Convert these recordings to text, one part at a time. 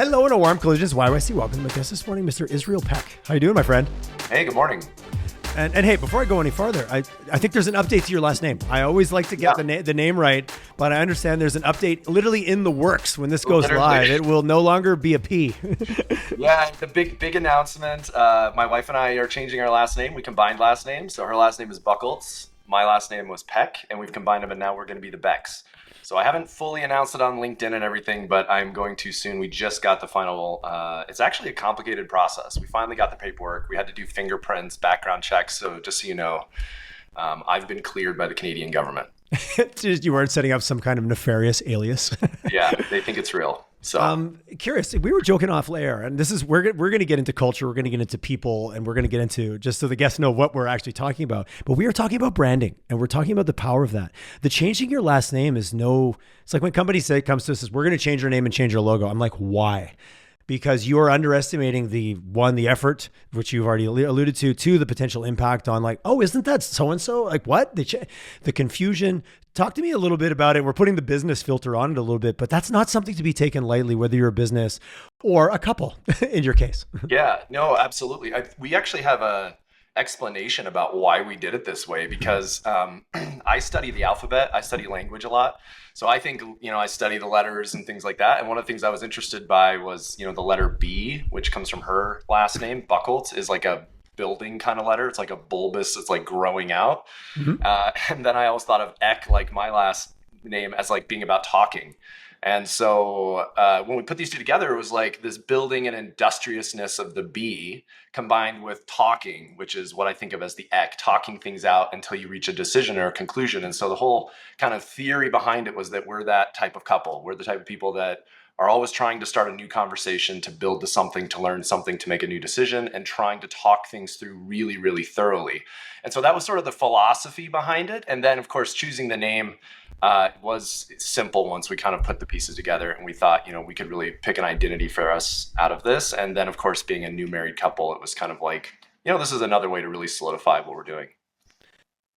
Hello and a warm Collisions YYC. Welcome to my guest this morning, Mr. Israel Peck. How you doing, my friend? Hey, good morning. And hey, before I go any farther, I think there's an update to your last name. I always like to get the name right, but I understand there's an update literally in the works. When this goes live, it will no longer be a P. Yeah, the big announcement. My wife and I are changing our last name. We combined last names. So her last name is Buckles. My last name was Peck, and we've combined them, and now we're going to be the Becks. So I haven't fully announced it on LinkedIn and everything, but I'm going to soon. We just got the final, it's actually a complicated process. We finally got the paperwork. We had to do fingerprints, background checks. So just so you know, I've been cleared by the Canadian government. You weren't setting up some kind of nefarious alias. Yeah, they think it's real. So curious, we were joking off air, and this is we're going to get into culture, we're going to get into people, and we're going to get into, just so the guests know what we're actually talking about. But we are talking about branding, and we're talking about the power of that. The changing your last name is it's like when companies comes to us, says we're going to change our name and change our logo. I'm like, why? Because you are underestimating the effort, which you've already alluded to the potential impact on, like, oh, isn't that so-and-so? Like, what? The confusion. Talk to me a little bit about it. We're putting the business filter on it a little bit, but that's not something to be taken lightly, whether you're a business or a couple in your case. Yeah, no, absolutely. We actually have a explanation about why we did it this way, because I study the alphabet. I study language a lot. So I think, I study the letters and things like that. And one of the things I was interested by was, the letter B, which comes from her last name. Buckles is like a building kind of letter. It's like a bulbous, it's like growing out. Mm-hmm. And then I always thought of Eck, like my last name, as like being about talking. And so when we put these two together, it was like this building and industriousness of the B combined with talking, which is what I think of as the Eck, talking things out until you reach a decision or a conclusion. And so the whole kind of theory behind it was that we're that type of couple. We're the type of people that are always trying to start a new conversation, to build to something, to learn something, to make a new decision, and trying to talk things through really, really thoroughly. And so that was sort of the philosophy behind it. And then, of course, choosing the name was simple once we kind of put the pieces together, and we thought, we could really pick an identity for us out of this. And then, of course, being a new married couple, it was kind of like, this is another way to really solidify what we're doing.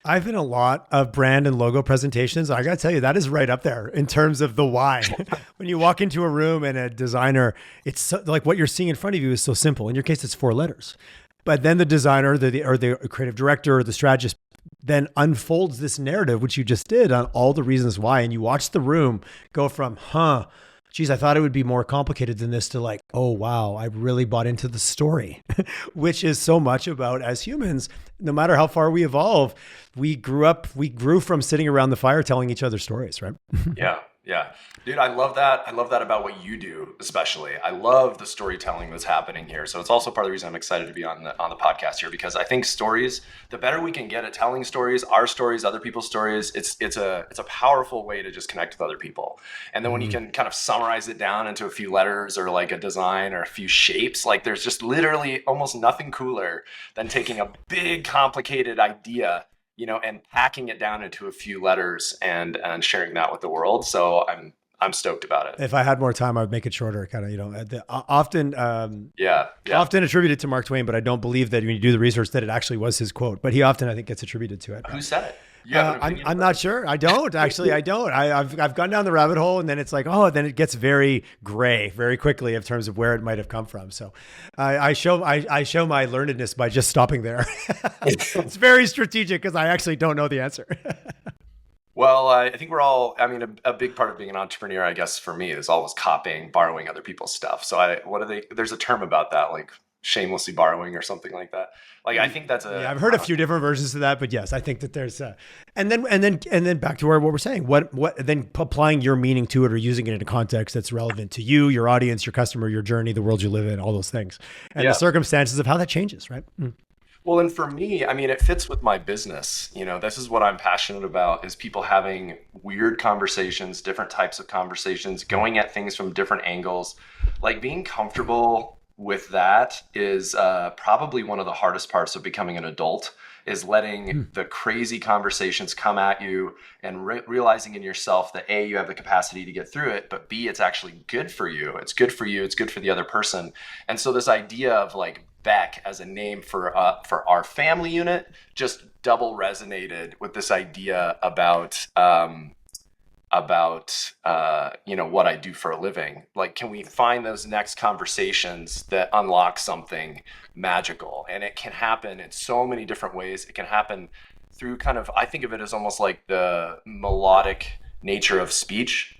I've been a lot of brand and logo presentations. I got to tell you, that is right up there in terms of the why. When you walk into a room and a designer, it's so, like what you're seeing in front of you is so simple. In your case, it's 4 letters. But then the designer, or the creative director, or the strategist then unfolds this narrative, which you just did, on all the reasons why. And you watch the room go from, geez, I thought it would be more complicated than this, to like, oh, wow, I really bought into the story, which is so much about, as humans, no matter how far we evolve, we grew from sitting around the fire telling each other stories, right? Yeah. Dude, I love that. I love that about what you do, especially. I love the storytelling that's happening here. So it's also part of the reason I'm excited to be on the podcast here, because I think stories, the better we can get at telling stories, our stories, other people's stories, it's a powerful way to just connect with other people. And then when you can kind of summarize it down into a few letters or like a design or a few shapes, like there's just literally almost nothing cooler than taking a big complicated idea, and packing it down into a few letters and sharing that with the world. So I'm stoked about it. If I had more time, I would make it shorter, kind of, often attributed to Mark Twain, but I don't believe that when you do the research that it actually was his quote, but he often, I think, gets attributed to it. Who said it? I'm not sure. I don't actually. I don't. I've gone down the rabbit hole, and then it's like, then it gets very gray very quickly in terms of where it might have come from. So I show my learnedness by just stopping there. It's very strategic because I actually don't know the answer. Well, I think we're all, a big part of being an entrepreneur, I guess, for me, is always copying, borrowing other people's stuff. So there's a term about that, like shamelessly borrowing or something like that. Like, I think that's I've heard a few different versions of that, but yes, I think that there's and then back to what we're saying, what then applying your meaning to it, or using it in a context that's relevant to you, your audience, your customer, your journey, the world you live in, all those things, and the circumstances of how that changes, right? Well, and for me, it fits with my business. This is what I'm passionate about, is people having weird conversations, different types of conversations, going at things from different angles. Like, being comfortable with that is probably one of the hardest parts of becoming an adult, is letting the crazy conversations come at you and realizing in yourself that A, you have the capacity to get through it, but B, it's actually good for you. It's good for you. It's good for the other person. And so this idea of like Beck as a name for our family unit just double resonated with this idea about about what I do for a living. Like, can we find those next conversations that unlock something magical? And it can happen in so many different ways. It can happen through kind of, I think of it as almost like the melodic nature of speech.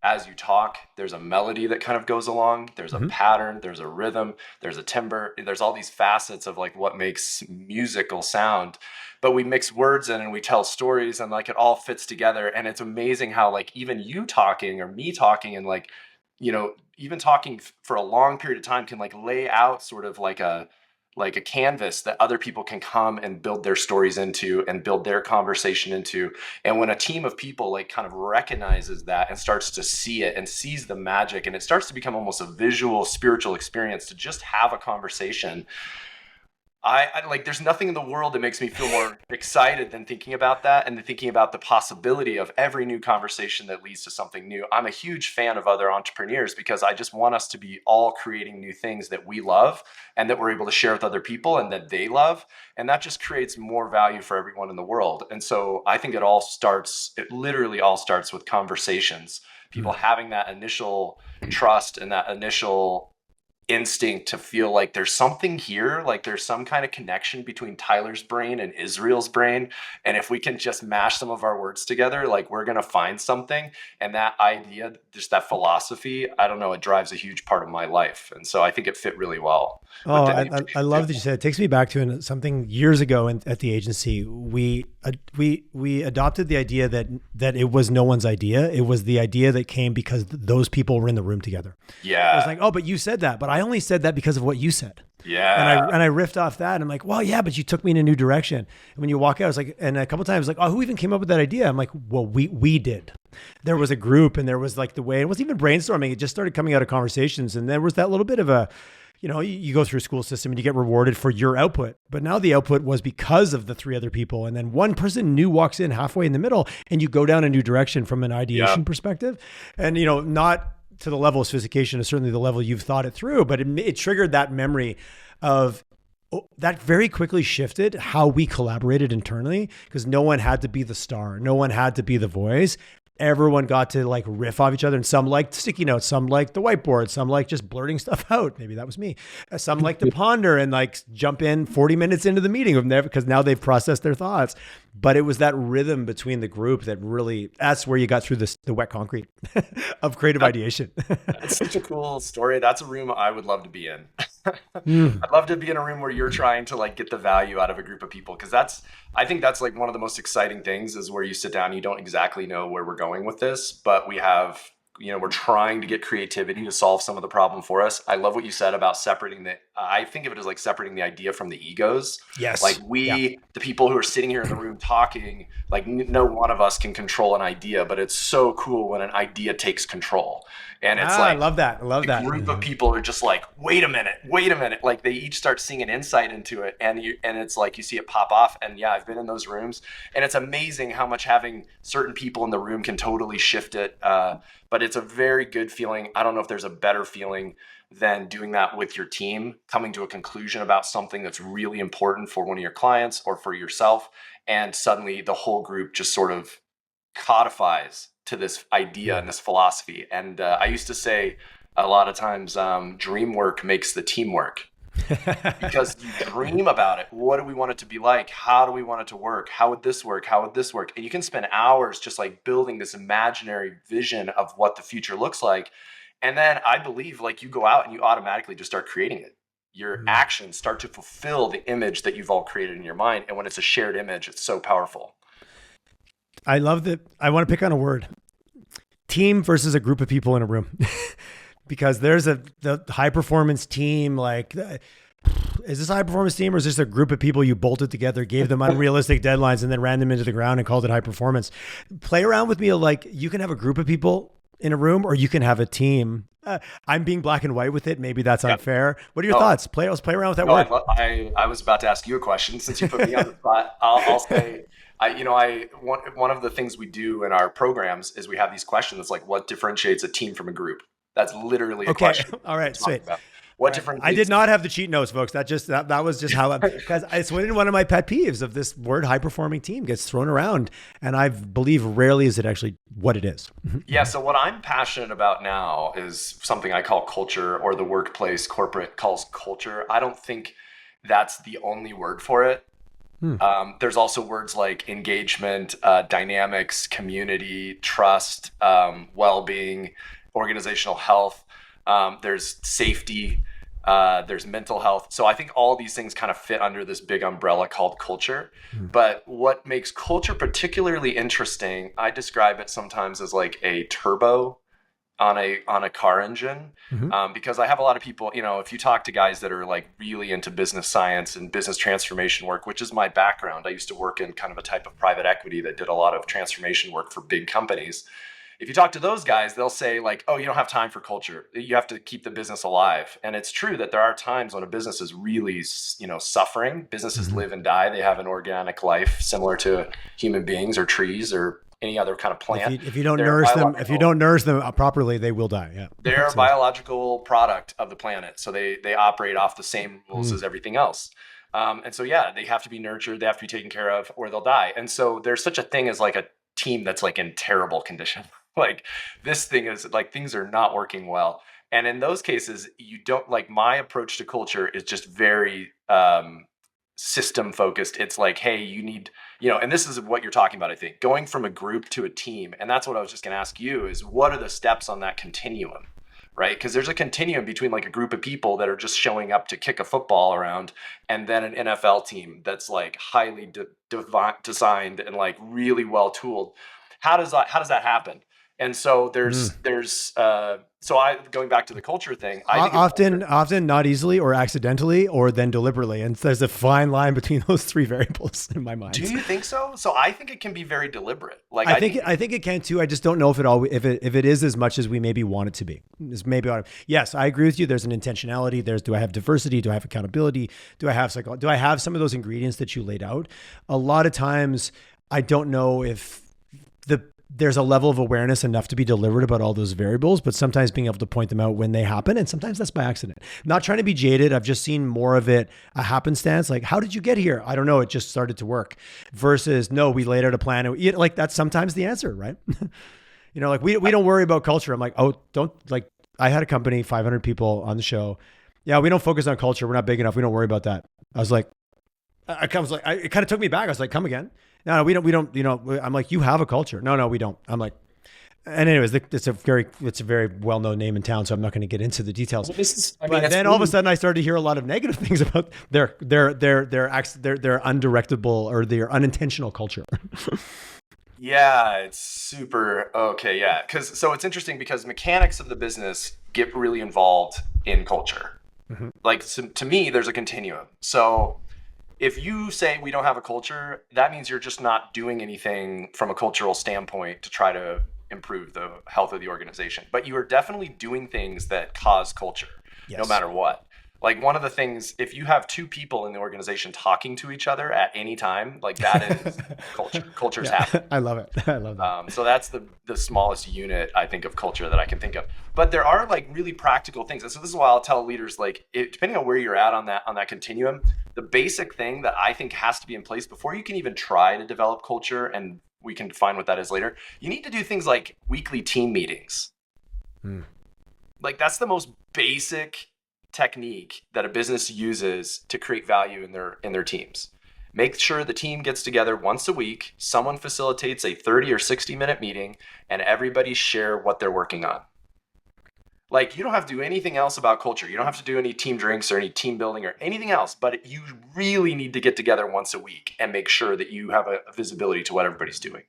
As you talk, there's a melody that kind of goes along, there's a Hmm. pattern, there's a rhythm, there's a timbre, there's all these facets of like what makes musical sound. But we mix words in and we tell stories, and like it all fits together. And it's amazing how like even you talking or me talking and like, even talking for a long period of time can like lay out sort of like a canvas that other people can come and build their stories into and build their conversation into. And when a team of people like kind of recognizes that and starts to see it and sees the magic, and it starts to become almost a visual spiritual experience to just have a conversation, I like, there's nothing in the world that makes me feel more excited than thinking about that, and then thinking about the possibility of every new conversation that leads to something new. I'm a huge fan of other entrepreneurs because I just want us to be all creating new things that we love and that we're able to share with other people and that they love. And that just creates more value for everyone in the world. And so I think it literally all starts with conversations, people having that initial trust and that initial instinct to feel like there's something here, like there's some kind of connection between Tyler's brain and Israel's brain. And if we can just mash some of our words together, like we're going to find something. And that idea, just that philosophy, I don't know, it drives a huge part of my life. And so I think it fit really well Oh, with the I, name I I change love too. that you said it. It takes me back to something years ago at the agency. We adopted the idea that it was no one's idea. It was the idea that came because those people were in the room together. It was Yeah. like, oh, but you said that, but I only said that because of what you said. And I Yeah. and I riffed off that. And I'm like, well, yeah, but you took me in a new direction. And when you walk out, I was like, and a couple times like, oh, who even came up with that idea? I'm like, well, we did. There was a group, and there was like the way it wasn't even brainstorming. It just started coming out of conversations, and there was that little bit of a, you go through a school system and you get rewarded for your output. But now the output was because of the three other people. And then one person new walks in halfway in the middle, and you go down a new direction from an Yeah. ideation perspective. And, not to the level of sophistication is certainly the level you've thought it through, but it triggered that memory of that very quickly shifted how we collaborated internally, because no one had to be the star. No one had to be the voice. Everyone got to like riff off each other, and some liked sticky notes, some liked the whiteboard, some liked just blurting stuff out. Maybe that was me. Some liked to ponder and like jump in 40 minutes into the meeting of there because now they've processed their thoughts. But it was that rhythm between the group that's where you got through the wet concrete of creative ideation. It's such a cool story. That's a room I would love to be in. Mm. I'd love to be in a room where you're trying to like get the value out of a group of people, because I think that's like one of the most exciting things, is where you sit down, you don't exactly know where we're going with this, but we're trying to get creativity to solve some of the problem for us. I love what you said about I think of it as like separating the idea from the egos. Like Yes. Yeah. the people who are sitting here in the room talking, like no one of us can control an idea, but it's so cool when an idea takes control. And it's I like love that. I love a that. group of people are just like, wait a minute. Like they each start seeing an insight into it, and it's like you see it pop off. And yeah, I've been in those rooms, and it's amazing how much having certain people in the room can totally shift it. But it's a very good feeling. I don't know if there's a better feeling than doing that with your team, coming to a conclusion about something that's really important for one of your clients or for yourself, and suddenly the whole group just sort of codifies to this idea and this philosophy. And I used to say a lot of times, dream work makes the teamwork, because you dream about it. What do we want it to be like? How do we want it to work? How would this work? How would this work? And you can spend hours just like building this imaginary vision of what the future looks like. And then I believe like you go out and you automatically just start creating it. Your Mm. actions start to fulfill the image that you've all created in your mind. And when it's a shared image, it's so powerful. I love that. I want to pick on a word: team versus a group of people in a room. Because there's the high performance team. Like, is this a high performance team, or is this a group of people you bolted together, gave them unrealistic deadlines, and then ran them into the ground and called it high performance? Play around with me. Like, you can have a group of people in a room, or you can have a team. I'm being black and white with it. Maybe that's Yeah. unfair. What are your No, thoughts? Let's play around with that no, word. I was about to ask you a question since you put me on the spot. I'll say, one of the things we do in our programs is we have these questions like, what differentiates a team from a group? That's literally a Okay. question All we right. talk Sweet. about. What different I did not have the cheat notes, folks. That was just how, because it's one of my pet peeves of this word high performing team gets thrown around, and I believe rarely is it actually what it is. Yeah. So what I'm passionate about now is something I call culture, or the workplace corporate calls culture. I don't think that's the only word for it. There's also words like engagement, dynamics, community, trust, well-being, organizational health. There's safety. There's mental health. So I think all these things kind of fit under this big umbrella called culture. But what makes culture particularly interesting, I describe it sometimes as like a turbo on a car engine, because I have a lot of people, if you talk to guys that are like really into business science and business transformation work, which is my background. I used to work in kind of a type of private equity that did a lot of transformation work for big companies. If you talk to those guys, they'll say like, oh, you don't have time for culture. You have to keep the business alive. And it's true that there are times when a business is really, suffering. Businesses live and die. They have an organic life similar to human beings or trees or any other kind of plant. If you don't nourish them properly, they will die. Yeah, they're a biological product of the planet, so they operate off the same rules as everything else. And so they have to be nurtured, they have to be taken care of, or they'll die. And so there's such a thing as like a team that's like in terrible condition. Like this thing is like things are not working well. And in those cases, you don't like my approach to culture is just very system focused. It's like, hey, you need, and this is what you're talking about, I think, going from a group to a team. And that's what I was just going to ask you is what are the steps on that continuum, right? Because there's a continuum between like a group of people that are just showing up to kick a football around and then an NFL team that's like highly designed and like really well tooled. How does that happen? And so going back to the culture thing, I think often not easily or accidentally or then deliberately. And there's a fine line between those three variables in my mind. Do you think so? So I think it can be very deliberate. Like I think it can too. I just don't know if it is as much as we maybe want it to be. Yes, I agree with you. There's an intentionality. Do I have diversity? Do I have accountability? Do I have some of those ingredients that you laid out? A lot of times I don't know if there's a level of awareness enough to be deliberate about all those variables, but sometimes being able to point them out when they happen. And sometimes that's by accident. I'm not trying to be jaded. I've just seen more of it, a happenstance. Like, how did you get here? I don't know. It just started to work versus no, we laid out a plan. And like that's sometimes the answer, right? Like we don't worry about culture. I'm like, oh, don't like, I had a company, 500 people on the show. Yeah. We don't focus on culture. We're not big enough. We don't worry about that. I was like, it kind of took me back. I was like, come again. No, we don't, I'm like, you have a culture. No, we don't. I'm like, and anyways, it's a very well-known name in town, so I'm not going to get into the details. Well, then all of a sudden I started to hear a lot of negative things about their undirectable or their unintentional culture. Yeah, it's super. Okay. Yeah. So it's interesting because mechanics of the business get really involved in culture. Like to me, there's a continuum. So if you say we don't have a culture, that means you're just not doing anything from a cultural standpoint to try to improve the health of the organization. But you are definitely doing things that cause culture, no matter what. Like one of the things, if you have two people in the organization talking to each other at any time, like that is culture. Culture's happening. I love it. I love that. So that's the smallest unit, I think, of culture that I can think of. But there are like really practical things. And so this is why I'll tell leaders, like, depending on where you're at on that continuum, the basic thing that I think has to be in place before you can even try to develop culture, and we can define what that is later, you need to do things like weekly team meetings. Like that's the most basic technique that a business uses to create value in their teams. Make sure the team gets together once a week, someone facilitates a 30 or 60 minute meeting, and everybody share what they're working on. Like you don't have to do anything else about culture. You don't have to do any team drinks or any team building or anything else, but you really need to get together once a week and make sure that you have a visibility to what everybody's doing.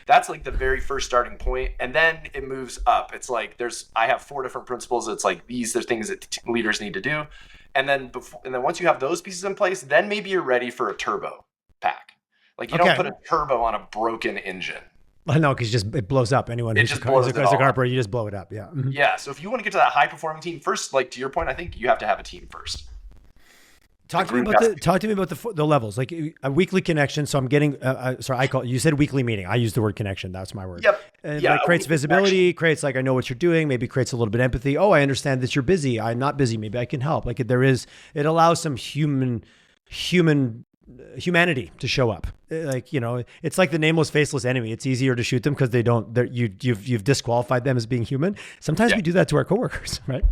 That's like the very first starting point. And then it moves up. It's like I have 4 different principles. It's like these are things that leaders need to do. And then once you have those pieces in place, then maybe you're ready for a turbo pack. Like you don't put a turbo on a broken engine. I know, because it blows up. Anyone who's a carpenter, you just blow it up. Yeah. Yeah. So if you want to get to that high performing team first, like to your point, I think you have to have a team first. The group has to be. talk to me about the levels, like a weekly connection. So I'm getting sorry, you said weekly meeting. I use the word connection. That's my word. Yep. And Yeah. like creates visibility, creates like I know what you're doing. Maybe creates a little bit of empathy. Oh, I understand that you're busy. I'm not busy. Maybe I can help. Like it allows some humanity to show up. Like, it's like the nameless, faceless enemy. It's easier to shoot them because you've disqualified them as being human. Sometimes we do that to our coworkers, right?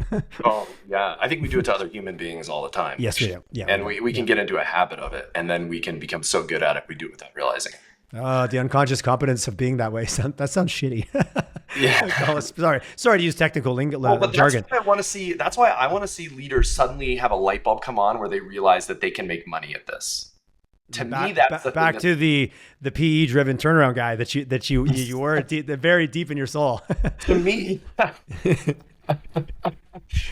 Oh yeah, I think we do it to other human beings all the time. Yes, we do. Yeah, and we can get into a habit of it, and then we can become so good at it we do it without realizing it. The unconscious competence of being that way. That sounds shitty. Yeah. Sorry to use technical But jargon. that's what I want to see. That's why I want to see leaders suddenly have a light bulb come on where they realize that they can make money at this. To me, that's back to the PE driven turnaround guy that you were very deep in your soul. To me,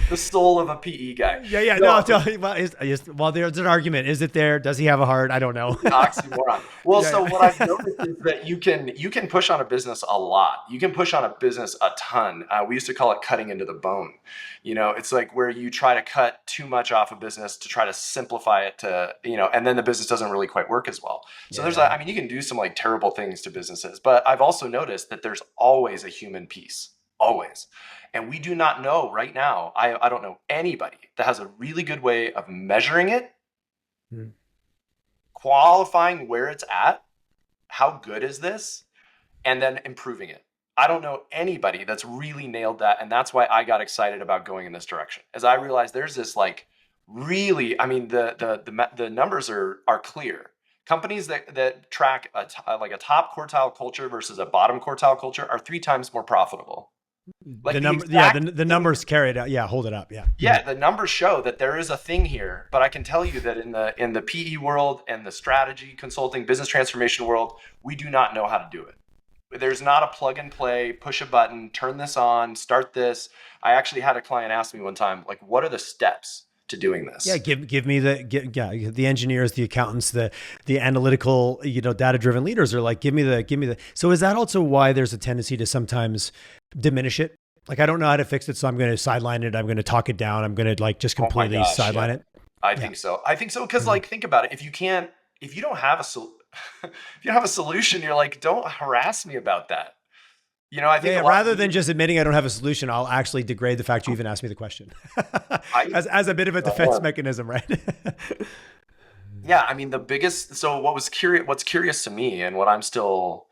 the soul of a PE guy. Yeah. Well, there's an argument. Is it there? Does he have a heart? I don't know. Oxymoron. Well, so what I've noticed is that you can push on a business a lot. You can push on a business a ton. We used to call it cutting into the bone. It's like where you try to cut too much off a business to try to simplify it to, and then the business doesn't really quite work as well. So you can do some like terrible things to businesses, but I've also noticed that there's always a human piece, always. And we do not know right now, I don't know anybody that has a really good way of measuring it, qualifying where it's at, how good is this, and then improving it. I don't know anybody that's really nailed that. And that's why I got excited about going in this direction. As I realized there's this like really, the numbers are clear. Companies that track a top quartile culture versus a bottom quartile culture are 3 times more profitable. Like the numbers carry it out. Yeah, hold it up. Yeah. Yeah, the numbers show that there is a thing here, but I can tell you that in the PE world and the strategy consulting business transformation world, we do not know how to do it. There's not a plug and play, push a button, turn this on, start this. I actually had a client ask me one time, like, what are the steps to doing this? Yeah, give me the engineers, the accountants, the analytical, data driven leaders are like, give me the. So is that also why there's a tendency to sometimes diminish it? Like, I don't know how to fix it, so I'm going to sideline it. I'm going to talk it down. I'm going to like just completely sideline it. I think so because like think about it. If you don't have a solution, you're like, don't harass me about that. I think rather than just admitting I don't have a solution, I'll actually degrade the fact you even asked me the question as a bit of a defense mechanism, right? Yeah, I mean what's curious to me and what I'm still,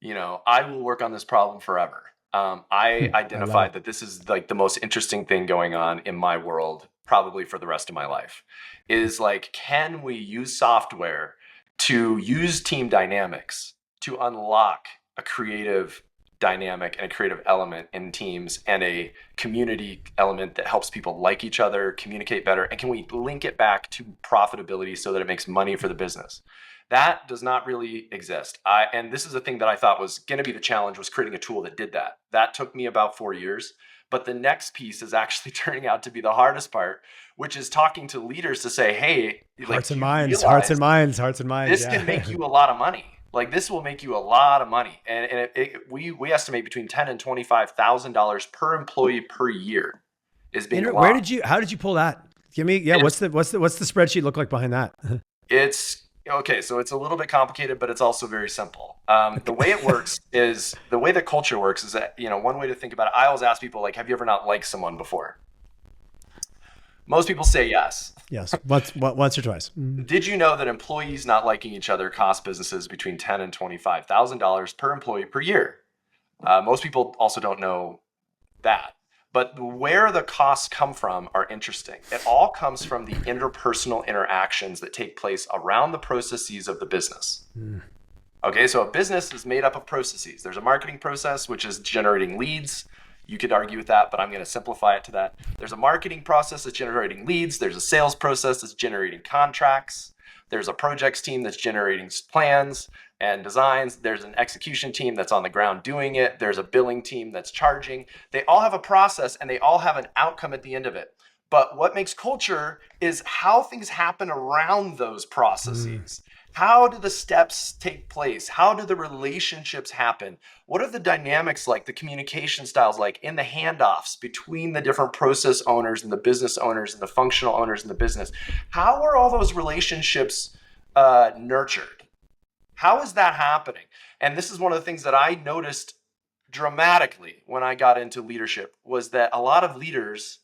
I will work on this problem forever. I identified that this is like the most interesting thing going on in my world, probably for the rest of my life, is like, can we use software to use team dynamics to unlock a creative dynamic and a creative element in teams and a community element that helps people like each other, communicate better, and can we link it back to profitability so that it makes money for the business? That does not really exist. And this is a thing that I thought was going to be the challenge, was creating a tool that did that. That took me about 4 years. But the next piece is actually turning out to be the hardest part, which is talking to leaders to say, hey, hearts and minds. This can make you a lot of money. Like, this will make you a lot of money. And we estimate between $10,000 and $25,000 per employee per year is being allowed. How did you pull that? Give me, what's the spreadsheet look like behind that? It's okay. So it's a little bit complicated, but it's also very simple. The way it works is the way that culture works is that, one way to think about it, I always ask people, like, have you ever not liked someone before? Most people say yes. Yes, once or twice. Did you know that employees not liking each other cost businesses between $10,000 and $25,000 per employee per year? Most people also don't know that. But where the costs come from are interesting. It all comes from the interpersonal interactions that take place around the processes of the business. Okay, so a business is made up of processes. There's a marketing process, which is generating leads. You could argue with that, but I'm going to simplify it to that. There's a marketing process that's generating leads. There's a sales process that's generating contracts. There's a projects team that's generating plans and designs. There's an execution team that's on the ground doing it. There's a billing team that's charging. They all have a process and they all have an outcome at the end of it. But what makes culture is how things happen around those processes. How do the steps take place? How do the relationships happen? What are the dynamics like, the communication styles like in the handoffs between the different process owners and the business owners and the functional owners in the business? How are all those relationships nurtured? How is that happening? And this is one of the things that I noticed dramatically when I got into leadership, was that a lot of leaders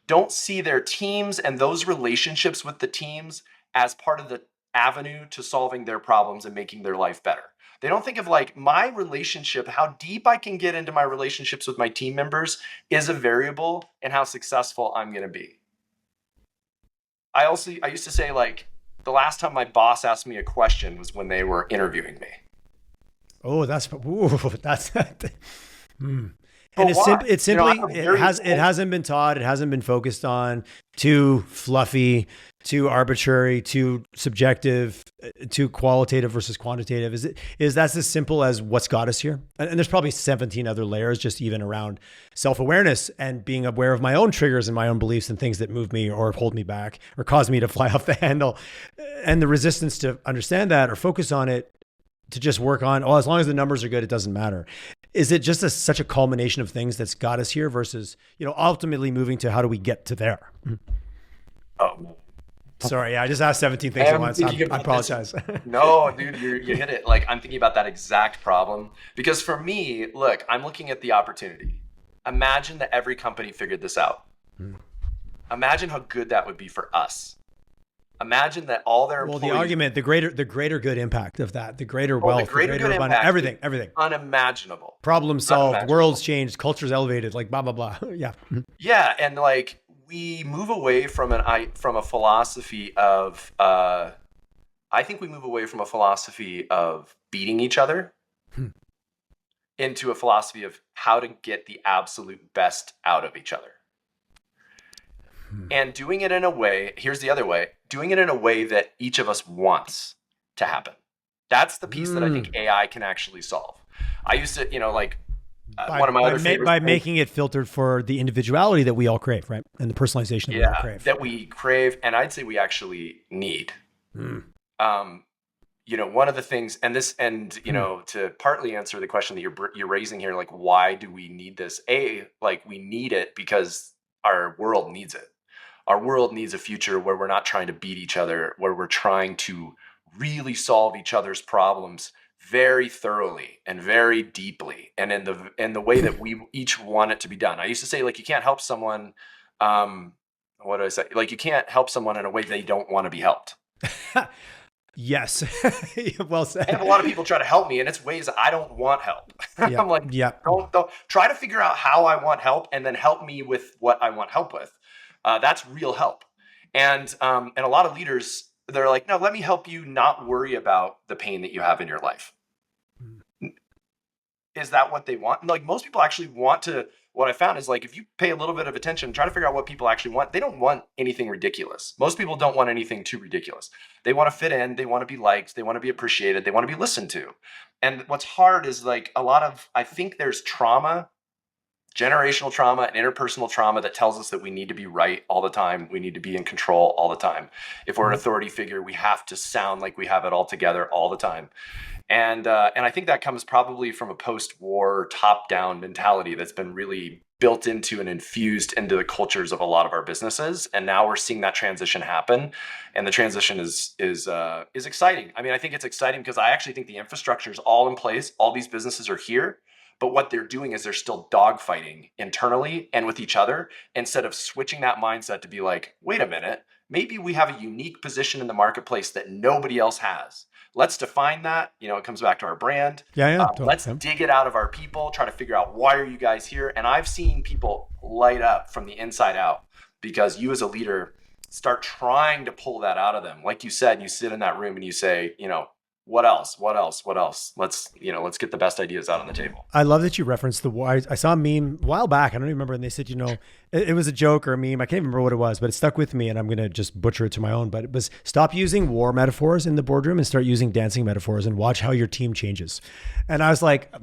don't see their teams and those relationships with the teams as part of the avenue to solving their problems and making their life better. They don't think of like my relationship, how deep I can get into my relationships with my team members is a variable in how successful I'm going to be. I used to say, like, the last time my boss asked me a question was when they were interviewing me. Oh, that's And But it's why? it's simply I'm it hasn't been taught, it hasn't been focused on, too fluffy, too arbitrary, too subjective, too qualitative versus quantitative. Is that's as simple as what's got us here? And there's probably 17 other layers just even around self-awareness and being aware of my own triggers and my own beliefs and things that move me or hold me back or cause me to fly off the handle. And the resistance to understand that or focus on it, to just work on, as long as the numbers are good, it doesn't matter. Is it just such a culmination of things that's got us here versus, ultimately moving to how do we get to there? Oh, sorry. I just asked 17 things at once. I apologize. No, dude, you hit it. Like, I'm thinking about that exact problem because for me, look, I'm looking at the opportunity. Imagine that every company figured this out. Imagine how good that would be for us. Imagine that all their employees... Well, the argument, the greater good impact of that, the greater wealth, the greater good impact, everything. Unimaginable. Problem solved, worlds changed, cultures elevated, like blah, blah, blah. Yeah. Yeah. And like, we move away from a philosophy of, I think we move away from a philosophy of beating each other into a philosophy of how to get the absolute best out of each other. And doing it in a way, here's the other way, doing it in a way that each of us wants to happen. That's the piece that I think AI can actually solve. I used to, one of my other favorites. By making it filtered for the individuality that we all crave, right? And the personalization that we all crave. That we crave, and I'd say we actually need. One of the things, to partly answer the question that you're raising here, like, why do we need this? We need it because our world needs it. Our world needs a future where we're not trying to beat each other, where we're trying to really solve each other's problems very thoroughly and very deeply, and in the way that we each want it to be done. I used to say, like, you can't help someone. What do I say? Like, you can't help someone in a way they don't want to be helped. Yes. Well said. I have a lot of people try to help me, and it's ways that I don't want help. Yeah. I'm like, don't try to figure out how I want help, and then help me with what I want help with. That's real help. And a lot of leaders, they're like, no, let me help you not worry about the pain that you have in your life. Is that what they want? Like, most people actually want to, what I found is, like, if you pay a little bit of attention, try to figure out what people actually want. They don't want anything ridiculous. Most people don't want anything too ridiculous. They want to fit in. They want to be liked. They want to be appreciated. They want to be listened to. And what's hard is, like, I think there's trauma, generational trauma and interpersonal trauma that tells us that we need to be right all the time. We need to be in control all the time. If we're an authority figure, we have to sound like we have it all together all the time. And I think that comes probably from a post-war top-down mentality that's been really built into and infused into the cultures of a lot of our businesses. And now we're seeing that transition happen. And the transition is exciting. I mean, I think it's exciting because I actually think the infrastructure is all in place. All these businesses are here. But what they're doing is they're still dogfighting internally and with each other, instead of switching that mindset to be like, wait a minute, maybe we have a unique position in the marketplace that nobody else has. Let's define that. It comes back to our brand. Totally. Let's dig it out of our people, try to figure out, why are you guys here? And I've seen people light up from the inside out because you as a leader start trying to pull that out of them. Like you said, you sit in that room and you say, what else? Let's get the best ideas out on the table. I love that you referenced the war. I saw a meme a while back. I don't even remember. And they said, it was a joke or a meme. I can't even remember what it was, but it stuck with me and I'm going to just butcher it to my own. But it was, stop using war metaphors in the boardroom and start using dancing metaphors and watch how your team changes. And I was like,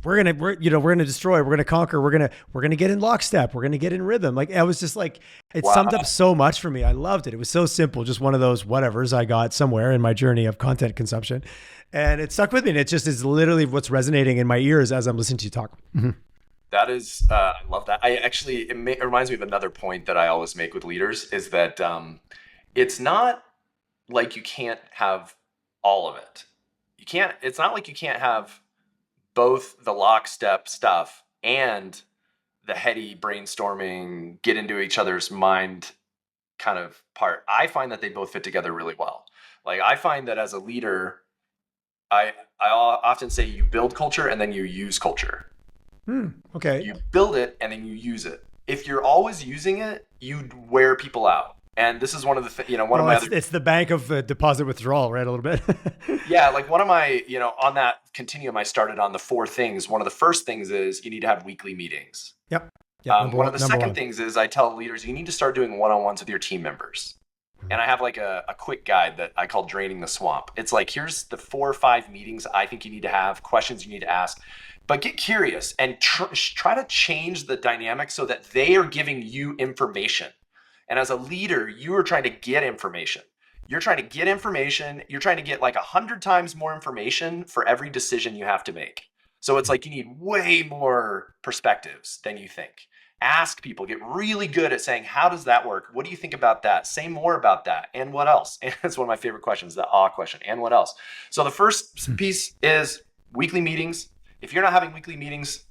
we're gonna destroy, we're gonna conquer, we're gonna get in lockstep, we're gonna get in rhythm. Like I was just like, it summed up Wow. so much for me. I loved it. It was so simple, just one of those whatevers I got somewhere in my journey of content consumption, and it stuck with me. And it just is literally what's resonating in my ears as I'm listening to you talk. That is, I love that. It reminds me of another point that I always make with leaders is that it's not like you can't have all of it. It's not like you can't have both the lockstep stuff and the heady brainstorming, get into each other's mind kind of part. I find that they both fit together really well. Like I find that as a leader, I often say you build culture and then you use culture. Okay. You build it and then you use it. If you're always using it, you wear people out. And this is one of the, one of my other, It's the bank of deposit withdrawal, right? A little bit. yeah, like one of my, on that continuum I started on the 4 things. One of the first things is you need to have weekly meetings. Yep. Yeah. One of the second things is I tell leaders, you need to start doing one-on-ones with your team members. And I have like a quick guide that I call Draining the Swamp. It's like, here's the 4 or 5 meetings I think you need to have, questions you need to ask. But get curious and try to change the dynamic so that they are giving you information. And as a leader, you are trying to get information. You're trying to get information. You're trying to get like 100 times more information for every decision you have to make. So it's like you need way more perspectives than you think. Ask people, get really good at saying, how does that work? What do you think about that? Say more about that. And what else? And it's one of my favorite questions, the question. And what else? So the first piece is weekly meetings. If you're not having weekly meetings,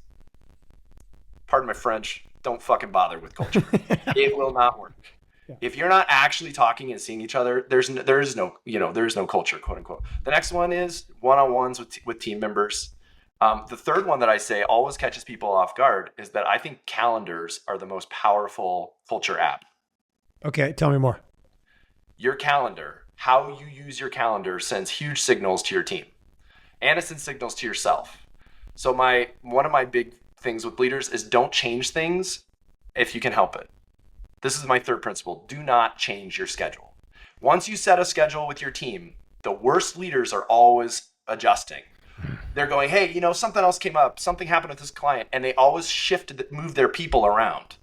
pardon my French, don't fucking bother with culture. It will not work. Yeah. If you're not actually talking and seeing each other, there is no culture, quote unquote. The next one is one-on-ones with team members. The third one that I say always catches people off guard is that I think calendars are the most powerful culture app. Okay, tell me more. Your calendar, how you use your calendar sends huge signals to your team, and it sends signals to yourself. So one of my big things with leaders is don't change things if you can help it. This is my third principle. Do not change your schedule. Once you set a schedule with your team, the worst leaders are always adjusting. They're going, hey, something else came up. Something happened with this client. And they always move their people around.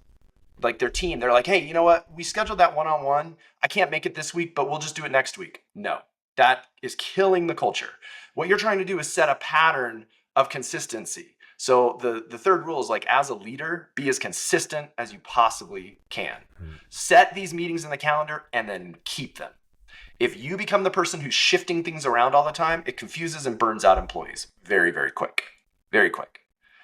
Like their team. They're like, hey, you know what? We scheduled that one-on-one. I can't make it this week, but we'll just do it next week. No, that is killing the culture. What you're trying to do is set a pattern of consistency. So the third rule is like, as a leader, be as consistent as you possibly can. Set these meetings in the calendar and then keep them. If you become the person who's shifting things around all the time, it confuses and burns out employees very, very quick, very quick.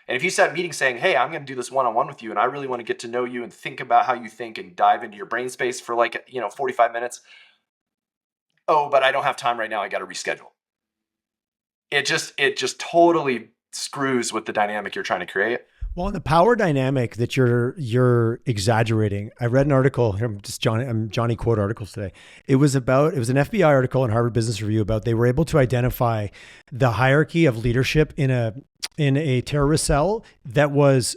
And if you set meetings saying, hey, I'm going to do this one-on-one with you and I really want to get to know you and think about how you think and dive into your brain space for 45 minutes. Oh, but I don't have time right now. I got to reschedule. It just totally screws with the dynamic you're trying to create. Well, the power dynamic that you're exaggerating. I read an article. I'm Johnny quote articles today. It was an FBI article in Harvard Business Review about they were able to identify the hierarchy of leadership in a terrorist cell that was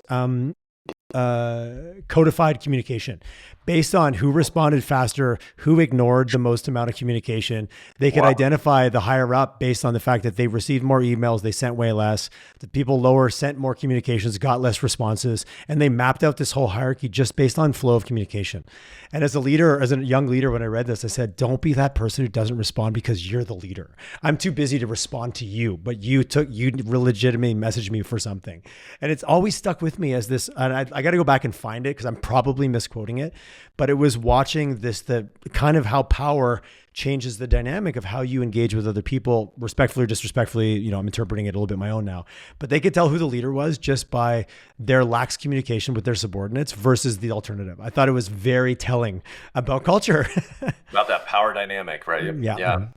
codified communication based on who responded faster, who ignored the most amount of communication. They could identify the higher up based on the fact that they received more emails, they sent way less. The people lower sent more communications, got less responses. And they mapped out this whole hierarchy just based on flow of communication. And as a young leader, when I read this, I said, don't be that person who doesn't respond because you're the leader. I'm too busy to respond to you, but you legitimately messaged me for something. And it's always stuck with me as this, and I got to go back and find it because I'm probably misquoting it, but it was watching the kind of how power changes the dynamic of how you engage with other people, respectfully or disrespectfully. I'm interpreting it a little bit my own now, but they could tell who the leader was just by their lax communication with their subordinates versus the alternative. I thought it was very telling about culture. About that power dynamic, right? Yeah.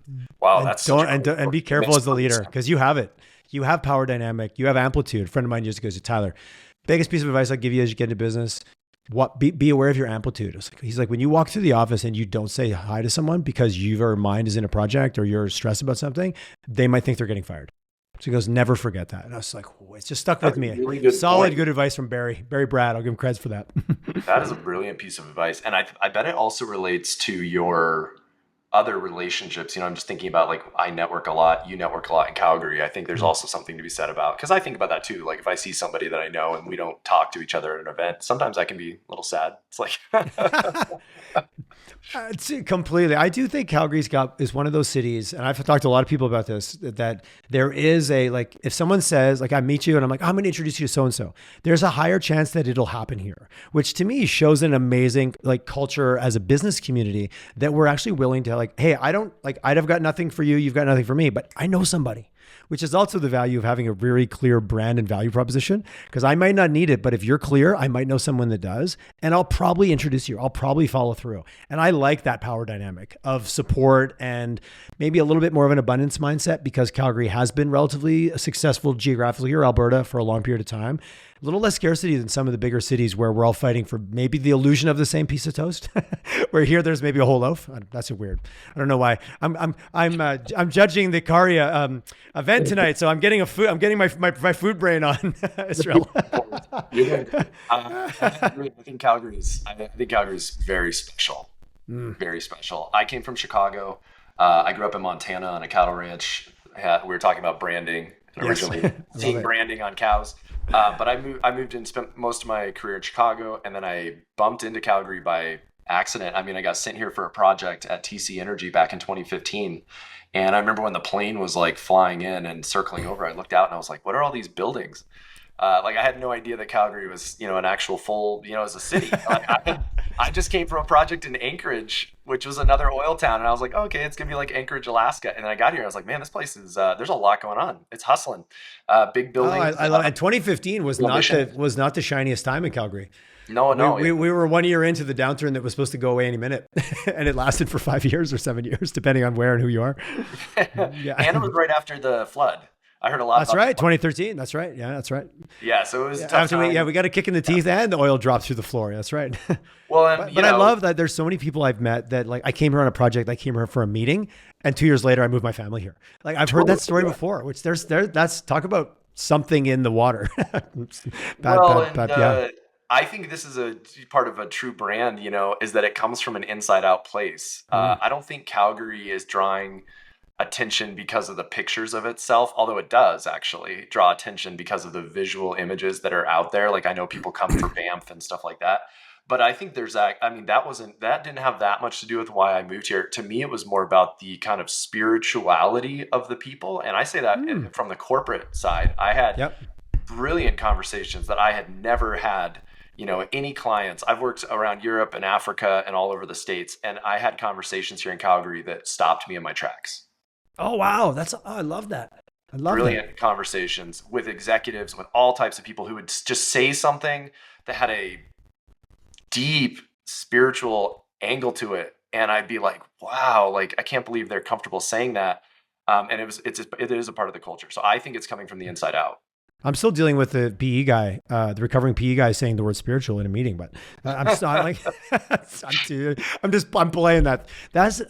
Wow. And be careful as the leader because you have it. You have power dynamic. You have amplitude. A friend of mine just goes to Tyler. Biggest piece of advice I'll give you as you get into business, be aware of your amplitude. He's like, when you walk through the office and you don't say hi to someone because your mind is in a project or you're stressed about something, they might think they're getting fired. So he goes, never forget that. And I was like, oh, it's just stuck with me. Really good Solid, good advice from Barry Brad. I'll give him credits for that. That is a brilliant piece of advice. And I bet it also relates to your other relationships, I'm just thinking about like I network a lot, you network a lot in Calgary. I think there's also something to be said about, because I think about that too. Like if I see somebody that I know and we don't talk to each other at an event, sometimes I can be a little sad. It's like, Completely. I do think is one of those cities, and I've talked to a lot of people about this, that there is a, like, if someone says, like, I meet you and I'm like, I'm going to introduce you to so-and-so, there's a higher chance that it'll happen here, which to me shows an amazing, like, culture as a business community that we're actually willing to, like, hey, I've got nothing for you. You've got nothing for me, but I know somebody. Which is also the value of having a very clear brand and value proposition. Because I might not need it, but if you're clear, I might know someone that does. And I'll probably introduce you. I'll probably follow through. And I like that power dynamic of support and maybe a little bit more of an abundance mindset, because Calgary has been relatively successful geographically, or Alberta, for a long period of time. A little less scarcity than some of the bigger cities where we're all fighting for maybe the illusion of the same piece of toast. Where here there's maybe a whole loaf. That's a weird. I don't know why. I'm judging the Karia event tonight, so I'm getting I'm getting my food brain on Israel. I think Calgary's very special. Very special. I came from Chicago. I grew up in Montana on a cattle ranch. We were talking about branding and originally seeing branding on cows. But I moved and spent most of my career in Chicago, and then I bumped into Calgary by accident. I mean, I got sent here for a project at TC Energy back in 2015. And I remember when the plane was like flying in and circling over, I looked out and I was like, what are all these buildings? Like I had no idea that Calgary was, an actual full, as a city. I just came from a project in Anchorage, which was another oil town. And I was like, oh, okay, it's going to be like Anchorage, Alaska. And then I got here. I was like, man, this place is, there's a lot going on. It's hustling. Big buildings. I love it. 2015 was not the shiniest time in Calgary. No. We were 1 year into the downturn that was supposed to go away any minute. And it lasted for 5 years or 7 years, depending on where and who you are. Yeah. And it was right after the flood. I heard a lot. That's right. 2013. That's right. Yeah, that's right. Yeah. So it was a tough time. We got a kick in the teeth and the oil dropped through the floor. That's right. Well, but I love that there's so many people I've met that, like, I came here on a project, I came here for a meeting, and 2 years later I moved my family here. Like, I've heard that story before, which that's talk about something in the water. I think this is a part of a true brand, is that it comes from an inside out place. I don't think Calgary is drawing attention because of the pictures of itself, although it does actually draw attention because of the visual images that are out there. Like I know people come for Banff and stuff like that. But I think there's that. I mean, that didn't have that much to do with why I moved here. To me, it was more about the kind of spirituality of the people. And I say that from the corporate side. I had brilliant conversations that I had never had, any clients. I've worked around Europe and Africa and all over the States. And I had conversations here in Calgary that stopped me in my tracks. Oh, wow. I love that. I love brilliant conversations with executives, with all types of people who would just say something that had a deep spiritual angle to it. And I'd be like, wow, like, I can't believe they're comfortable saying that. And it is a part of the culture. So I think it's coming from the inside out. I'm still dealing with the PE guy, the recovering PE guy saying the word spiritual in a meeting, but I'm just not like, I'm playing that. That's,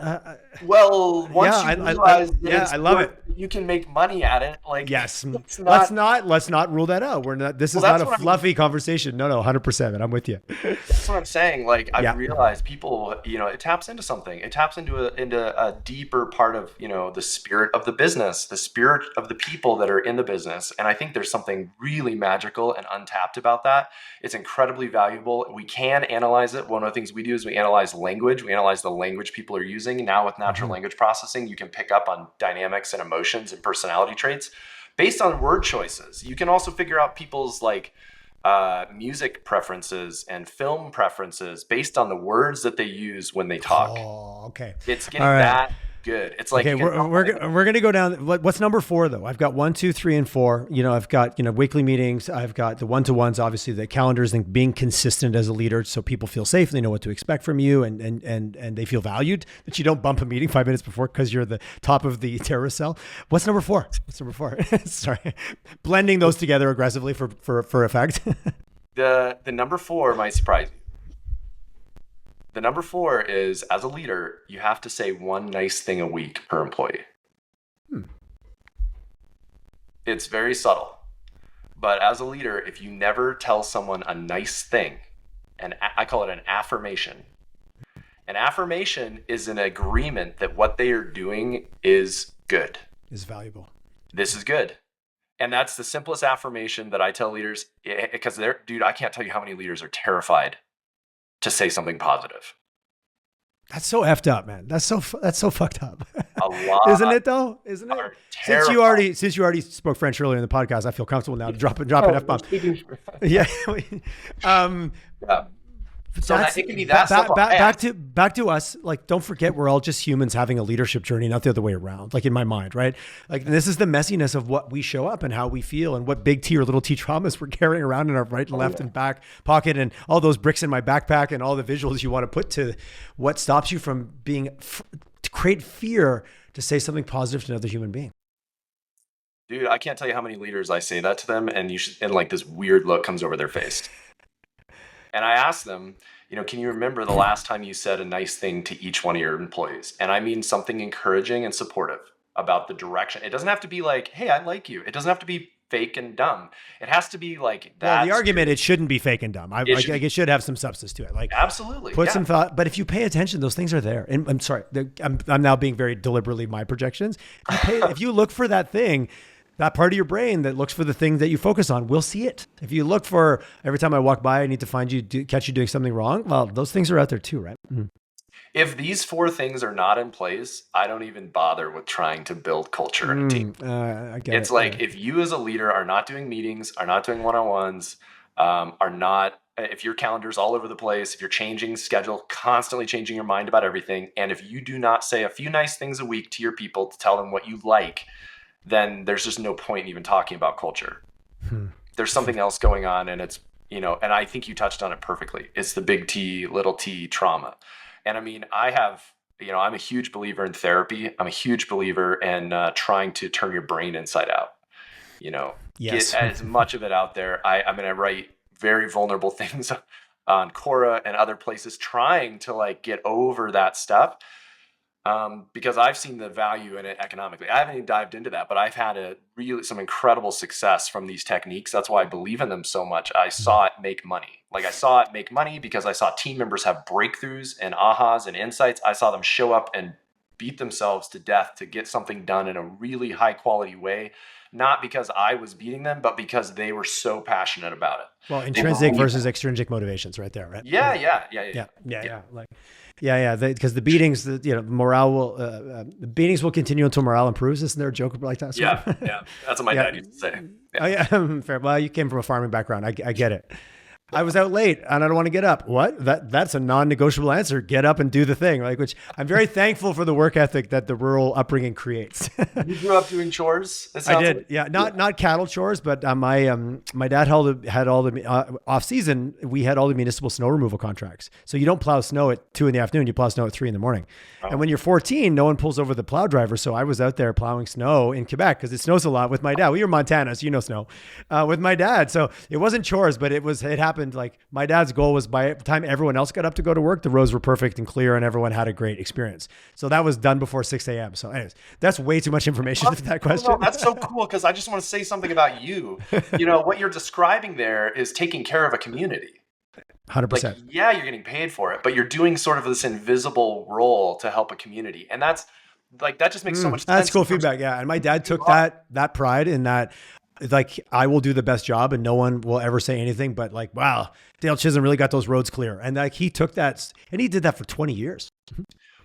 once you realize I love it. You can make money at it. Like, yes, let's not rule that out. This is not a fluffy conversation. No, 100%. I'm with you. That's what I'm saying. Like, I've realized people, it taps into something. It taps into a deeper part of, the spirit of the business, the spirit of the people that are in the business. And I think there's something really magical and untapped about that. It's incredibly valuable. We can analyze it. One of the things we do is we analyze language. We analyze the language people are using. Now with natural language processing, you can pick up on dynamics and emotions and personality traits based on word choices. You can also figure out people's music preferences and film preferences based on the words that they use when they talk. Oh, okay. It's getting that good. It's like, okay, we're going to go down. What's number 4 though? I've got 1, 2, 3, and 4. I've got, weekly meetings. I've got the one-to-ones, obviously the calendars, and being consistent as a leader. So people feel safe. They know what to expect from you, and they feel valued, that you don't bump a meeting 5 minutes before because you're the top of the terrorist cell. What's number 4? Sorry. Blending those together aggressively for effect. The number 4 might surprise you. The number 4 is, as a leader, you have to say one nice thing a week per employee. It's very subtle. But as a leader, if you never tell someone a nice thing, and I call it an affirmation, An affirmation is an agreement that what they are doing is good. Is valuable. This is good. And that's the simplest affirmation that I tell leaders, because dude, I can't tell you how many leaders are terrified to say something positive. That's so effed up, man. That's so fucked up. A lot, isn't it though? Isn't it? Since you already spoke French earlier in the podcast, I feel comfortable now to drop an F-bomb. Yeah. Yeah. So it can be that back to us. Like, don't forget, we're all just humans having a leadership journey, not the other way around. Like in my mind, right? Like this is the messiness of what we show up and how we feel and what big T or little T traumas we're carrying around in our right and left and back pocket and all those bricks in my backpack and all the visuals you want to put to what stops you from being to create fear to say something positive to another human being. Dude, I can't tell you how many leaders I say that to them, and like this weird look comes over their face. And I ask them, can you remember the last time you said a nice thing to each one of your employees? And I mean something encouraging and supportive about the direction. It doesn't have to be like, hey, I like you. It doesn't have to be fake and dumb. It has to be like that. Well, the argument, it shouldn't be fake and dumb. It should have some substance to it. Like absolutely. Put some thought. But if you pay attention, those things are there. And I'm sorry, I'm now being very deliberately my projections. If you look for that thing, that part of your brain that looks for the thing that you focus on will see it. If you look for every time I walk by, I need to find you, catch you doing something wrong. Well, those things are out there too, right? Mm-hmm. If these 4 things are not in place, I don't even bother with trying to build culture in a team. I get it's like if you as a leader are not doing meetings, are not doing one-on-ones, if your calendar's all over the place, if you're changing schedule, constantly changing your mind about everything, and if you do not say a few nice things a week to your people to tell them what you like, then there's just no point in even talking about culture. There's something else going on, and it's, and I think you touched on it perfectly. It's the big T, little t trauma. And I mean, I'm a huge believer in therapy. I'm a huge believer in trying to turn your brain inside out, Yes. Get as much of it out there. I write very vulnerable things on Quora and other places trying to like get over that stuff. Because I've seen the value in it economically. I haven't even dived into that, but I've had some incredible success from these techniques. That's why I believe in them so much. I saw it make money. Like I saw it make money because I saw team members have breakthroughs and ahas and insights. I saw them show up and beat themselves to death to get something done in a really high quality way. Not because I was beating them, but because they were so passionate about it. Well, intrinsic versus extrinsic motivations right there, right? Yeah. Because the beatings, morale will, the beatings will continue until morale improves. Isn't there a joke like that? Yeah. That's what my dad used to say. Yeah. Oh yeah, fair. Well, you came from a farming background. I get it. I was out late and I don't want to get up. What? That's a non-negotiable answer. Get up and do the thing. Which I'm very thankful for the work ethic that the rural upbringing creates. You grew up doing chores? I did. Yeah. Not cattle chores, but my dad had all the off season. We had all the municipal snow removal contracts. So you don't plow snow at 2 p.m. You plow snow at 3 a.m. Oh. And when you're 14, no one pulls over the plow driver. So I was out there plowing snow in Quebec because it snows a lot with my dad. We were Montana, so snow with my dad. So it wasn't chores, but it happened. Like my dad's goal was by the time everyone else got up to go to work, the roads were perfect and clear and everyone had a great experience. So that was done before 6 a.m. So anyways, that's way too much information to that question. No, that's so cool because I just want to say something about you. What you're describing there is taking care of a community. 100%. Like, yeah, you're getting paid for it, but you're doing sort of this invisible role to help a community. And that's like, that just makes so much sense. That's cool feedback. Yeah. And my dad took that pride in that. Like I will do the best job and no one will ever say anything, but like, wow, Dale Chisholm really got those roads clear. And like, he took that and he did that for 20 years.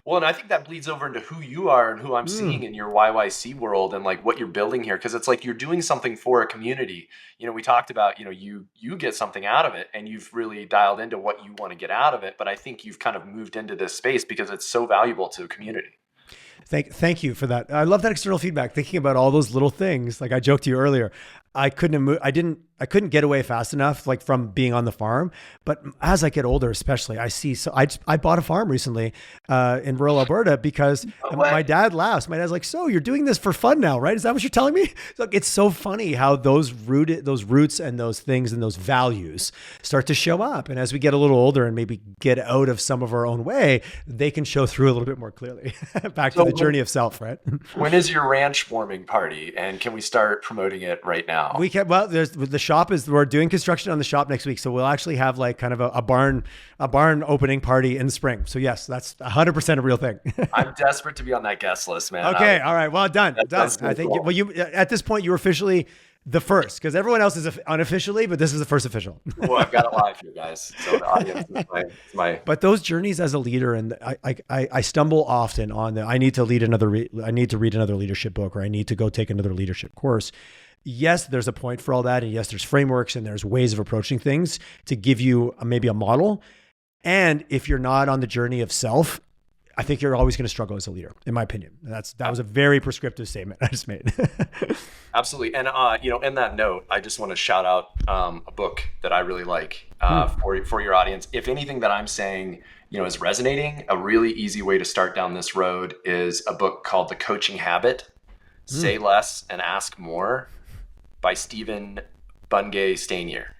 Well, and I think that bleeds over into who you are and who I'm seeing in your YYC world and like what you're building here. Cause it's like, you're doing something for a community. We talked about, you get something out of it and you've really dialed into what you want to get out of it. But I think you've kind of moved into this space because it's so valuable to a community. Thank you for that. I love that external feedback. Thinking about all those little things. Like I joked to you earlier, I couldn't get away fast enough, like from being on the farm. But as I get older, especially, I bought a farm recently in rural Alberta because my dad laughs. My dad's like, "So you're doing this for fun now, right? Is that what you're telling me?" It's so funny how those roots and those things and those values start to show up. And as we get a little older and maybe get out of some of our own way, they can show through a little bit more clearly. Back to the journey of self, right? When is your ranch warming party? And can we start promoting it right now? now. There's the shop we're doing construction on the shop next week. So we'll actually have like kind of a barn opening party in the spring. So yes, that's 100% a real thing. I'm desperate to be on that guest list, man. Okay. All right. Well, done. So I think, cool. you, at this point, you're officially the first, because everyone else is unofficially, but this is the first official. Well, I've got it live here, guys. So the audience is my. But those journeys as a leader, and I stumble often on the, I need to read another leadership book, or I need to go take another leadership course. Yes, there's a point for all that. And yes, there's frameworks and there's ways of approaching things to give you maybe a model. And if you're not on the journey of self, I think you're always going to struggle as a leader, in my opinion. That was a very prescriptive statement I just made. Absolutely. And, in that note, I just want to shout out a book that I really like for your audience. If anything that I'm saying, is resonating, a really easy way to start down this road is a book called The Coaching Habit, Say Less and Ask More, by Stephen Bungay Stanier.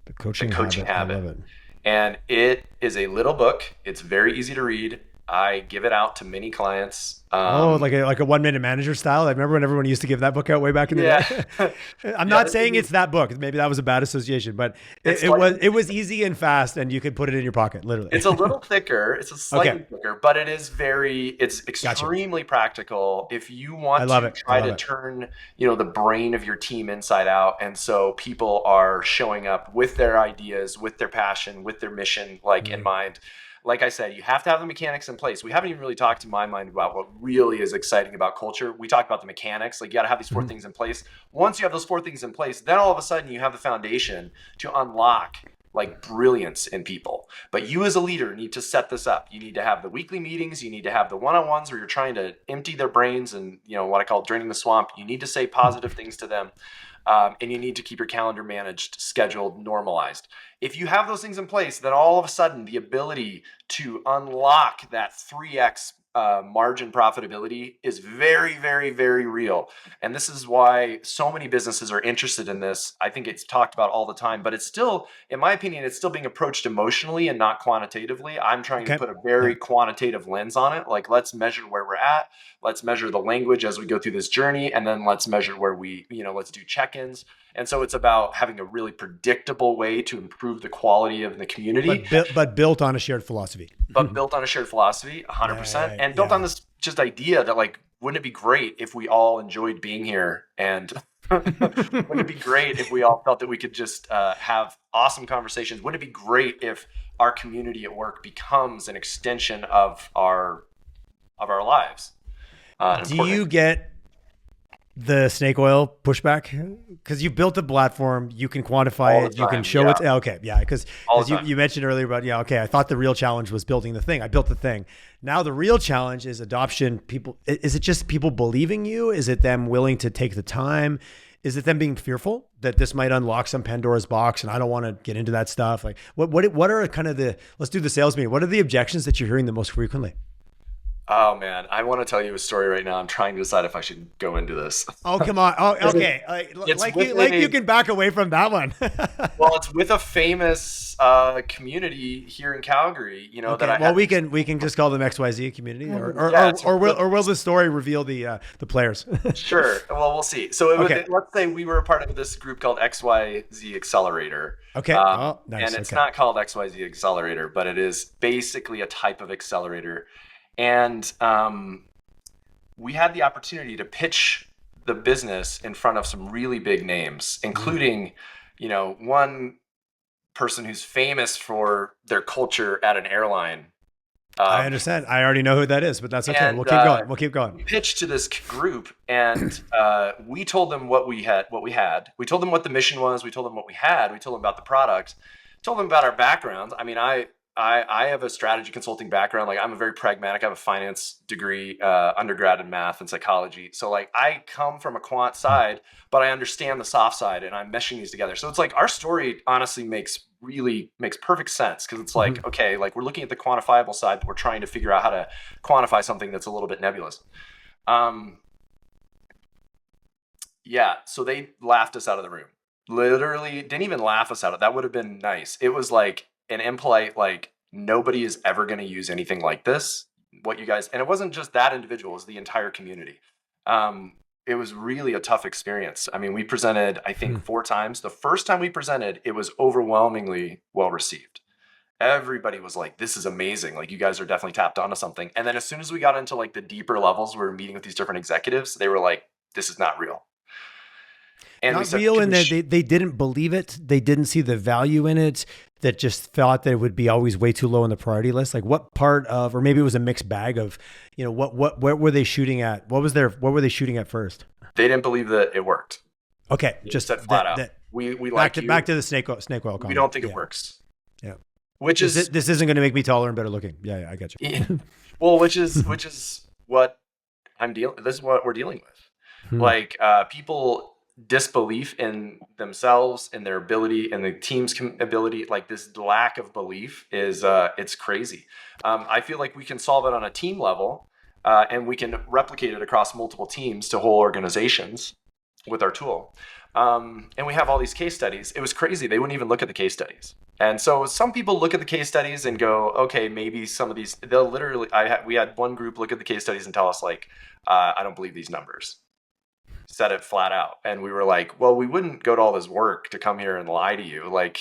The Coaching Habit. I love it. And it is a little book. It's very easy to read. I give it out to many clients. Like a 1 minute manager style. I remember when everyone used to give that book out way back in the day. I'm not saying it's that book. Maybe that was a bad association, but it was easy and fast, and you could put it in your pocket, literally. It's a little thicker. It's a slightly thicker, but it's extremely practical. If you want to try to turn, the brain of your team inside out, and so people are showing up with their ideas, with their passion, with their mission, in mind. Like I said, you have to have the mechanics in place. We haven't even really talked, in my mind, about what really is exciting about culture. We talk about the mechanics. You got to have these 4 things in place. Once you have those 4 things in place, then all of a sudden you have the foundation to unlock brilliance in people. But you as a leader need to set this up. You need to have the weekly meetings. You need to have the one-on-ones where you're trying to empty their brains and, what I call draining the swamp. You need to say positive things to them. And you need to keep your calendar managed, scheduled, normalized. If you have those things in place, then all of a sudden the ability to unlock that 3x margin profitability is very, very, very real. And this is why so many businesses are interested in this. I think it's talked about all the time, but it's still, in my opinion, it's still being approached emotionally and not quantitatively. I'm trying to put a very quantitative lens on it. Let's measure where we're at. Let's measure the language as we go through this journey. And then let's measure where we, let's do check-ins. And so it's about having a really predictable way to improve the quality of the community. But built on a shared philosophy. But built on a shared philosophy, 100%. And built on this just idea that wouldn't it be great if we all enjoyed being here? And wouldn't it be great if we all felt that we could just have awesome conversations? Wouldn't it be great if our community at work becomes an extension of our lives? Do you get the snake oil pushback? Because you built a platform, you can quantify it, you can show it. Okay, yeah, because you mentioned earlier about, I thought the real challenge was building the thing. I built the thing. Now the real challenge is adoption. Is it just people believing you? Is it them willing to take the time? Is it them being fearful that this might unlock some Pandora's box and I don't want to get into that stuff? What are kind of let's do the sales meeting. What are the objections that you're hearing the most frequently? Oh man, I want to tell you a story right now. I'm trying to decide if I should go into this. Oh, come on. Oh, okay. You can back away from that one. Well, it's with a famous community here in Calgary, we can just call them XYZ community, or will the story reveal the players? Sure. Well, we'll see. So let's say we were a part of this group called XYZ Accelerator. Okay. Nice. And it's not called XYZ Accelerator, but it is basically a type of accelerator. And we had the opportunity to pitch the business in front of some really big names, including, one person who's famous for their culture at an airline. I understand. I already know who that is, but that's okay. We'll keep going. We pitched to this group, and we told them what we had. We told them what the mission was. We told them what we had. We told them about the product. Told them about our backgrounds. I mean, I have a strategy consulting background. I'm very pragmatic. I have a finance degree, undergrad in math and psychology. So I come from a quant side, but I understand the soft side and I'm meshing these together. So it's our story honestly makes perfect sense. Cause it's okay, we're looking at the quantifiable side, but we're trying to figure out how to quantify something that's a little bit nebulous. So they laughed us out of the room. Literally didn't even laugh us out. That would have been nice. It was an impolite, nobody is ever going to use anything like this. What you guys, and it wasn't just that individual, it was the entire community. it was really a tough experience. I mean, we presented, I think, 4 times. The first time we presented, it was overwhelmingly well received. Everybody was like, this is amazing. Like, you guys are definitely tapped onto something. And then as soon as we got into like the deeper levels, we were meeting with these different executives, they were like, this is not real. And we Not said, real in that they didn't believe it. They didn't see the value in it, that just thought that it would be always way too low on the priority list. Like, what part of, or maybe it was a mixed bag of, what were they shooting at? What were they shooting at first? they didn't believe that it worked. Okay. They Just said flat out. We like you. back to the snake oil comment. We don't think it works. Yeah. Which is this isn't going to make me taller and better looking. Yeah, I got you. well, which is what this is what we're dealing with. Like, people disbelief in themselves and their ability and the team's ability, like this lack of belief is it's crazy. I feel like we can solve it on a team level, and we can replicate it across multiple teams to whole organizations with our tool. And we have all these case studies. It was crazy. They wouldn't even look at the case studies. And so some people look at the case studies and go, okay, maybe some of these, they'll literally, we had one group look at the case studies and tell us like, I don't believe these numbers. Said it flat out. And we were like, well, we wouldn't go to all this work to come here and lie to you. Like,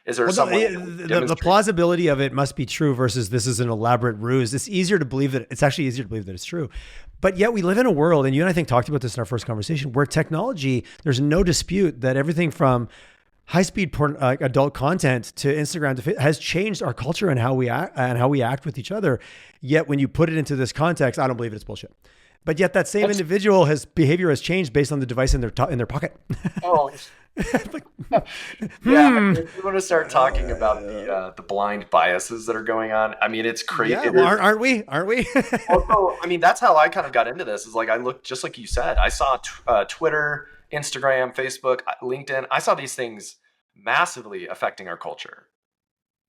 is there some way the plausibility of it must be true versus this is an elaborate ruse. It's easier to believe that it's true. But yet we live in a world, and you and I think talked about this in our first conversation, where technology, there's no dispute that everything from high-speed porn, adult content to Instagram has changed our culture and how we act with each other. Yet when you put it into this context, I don't believe it's bullshit. But yet that same individual behavior has changed based on the device in their pocket. Oh, yeah. If we want to start talking about the blind biases that are going on, I mean, it's crazy. Yeah, well, aren't we? Also, I mean, that's how I kind of got into this. Is like, I looked just like you said. I saw Twitter, Instagram, Facebook, LinkedIn. I saw these things massively affecting our culture.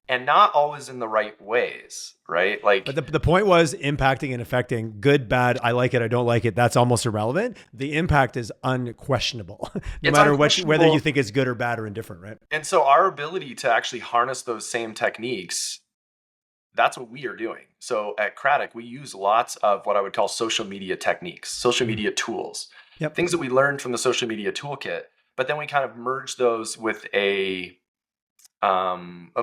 And not always in the right ways, right? Like, but the point was impacting and affecting. Good, bad, I like it, I don't like it. That's almost irrelevant. The impact is unquestionable, no matter whether you think it's good or bad or indifferent, right? And so our ability to actually harness those same techniques, that's what we are doing. So at Cratic, we use lots of what I would call social media techniques, social media tools, things that we learned from the social media toolkit. But then we kind of merge those with a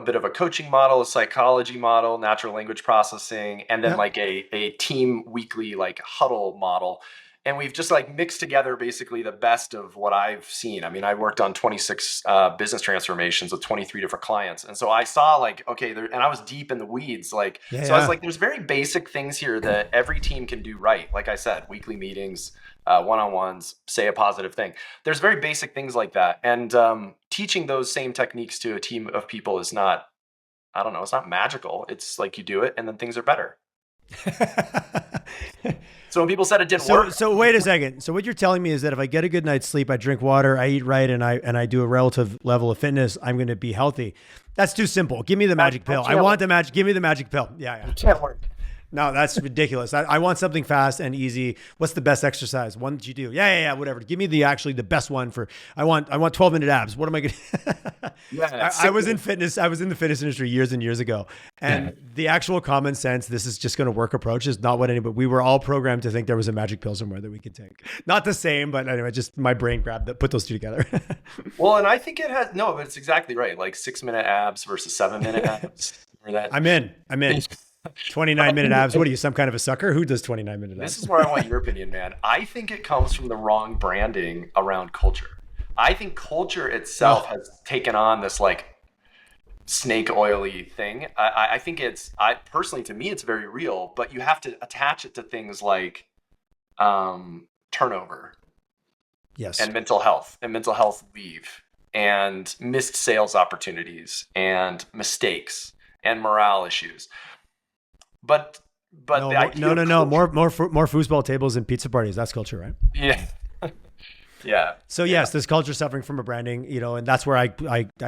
bit of a coaching model, a psychology model, natural language processing, and then like a team weekly like huddle model. And we've just like mixed together basically the best of what I've seen. I mean, I worked on 26 business transformations with 23 different clients. And so I saw like, okay, and I was deep in the weeds. Like, I was like, there's very basic things here that every team can do right. Like I said, weekly meetings, one-on-ones, say a positive thing. There's very basic things like that. And teaching those same techniques to a team of people is not, I don't know, it's not magical. It's like you do it and then things are better. So when people said it didn't work. So wait a second. So what you're telling me is that if I get a good night's sleep, I drink water, I eat right, and I do a relative level of fitness, I'm going to be healthy. That's too simple. Give me the magic pill. I want the magic. Give me the magic pill. Yeah. It can't work. No, that's ridiculous. I want something fast and easy. What's the best exercise? One that you do? Yeah. Whatever. Give me the best one for. I want 12-minute abs. What am I going to? I was in fitness. I was in the fitness industry years and years ago, and the actual common sense, this is just going to work approach is not what anybody. We were all programmed to think there was a magic pill somewhere that we could take. Not the same, but anyway, just my brain put those two together. Well, and I think it has but it's exactly right. Like 6-minute abs versus 7-minute abs. Remember that? I'm in. 29-minute abs. What are you, some kind of a sucker? Who does 29-minute abs? This is where I want your opinion, man. I think it comes from the wrong branding around culture. I think culture itself has taken on this like snake oily thing. I think personally, to me, it's very real, but you have to attach it to things like turnover. Yes. And mental health leave and missed sales opportunities and mistakes and morale issues. But no. More foosball tables and pizza parties. That's culture, right? Yeah. Yeah. So yes, this culture suffering from a branding, and that's where I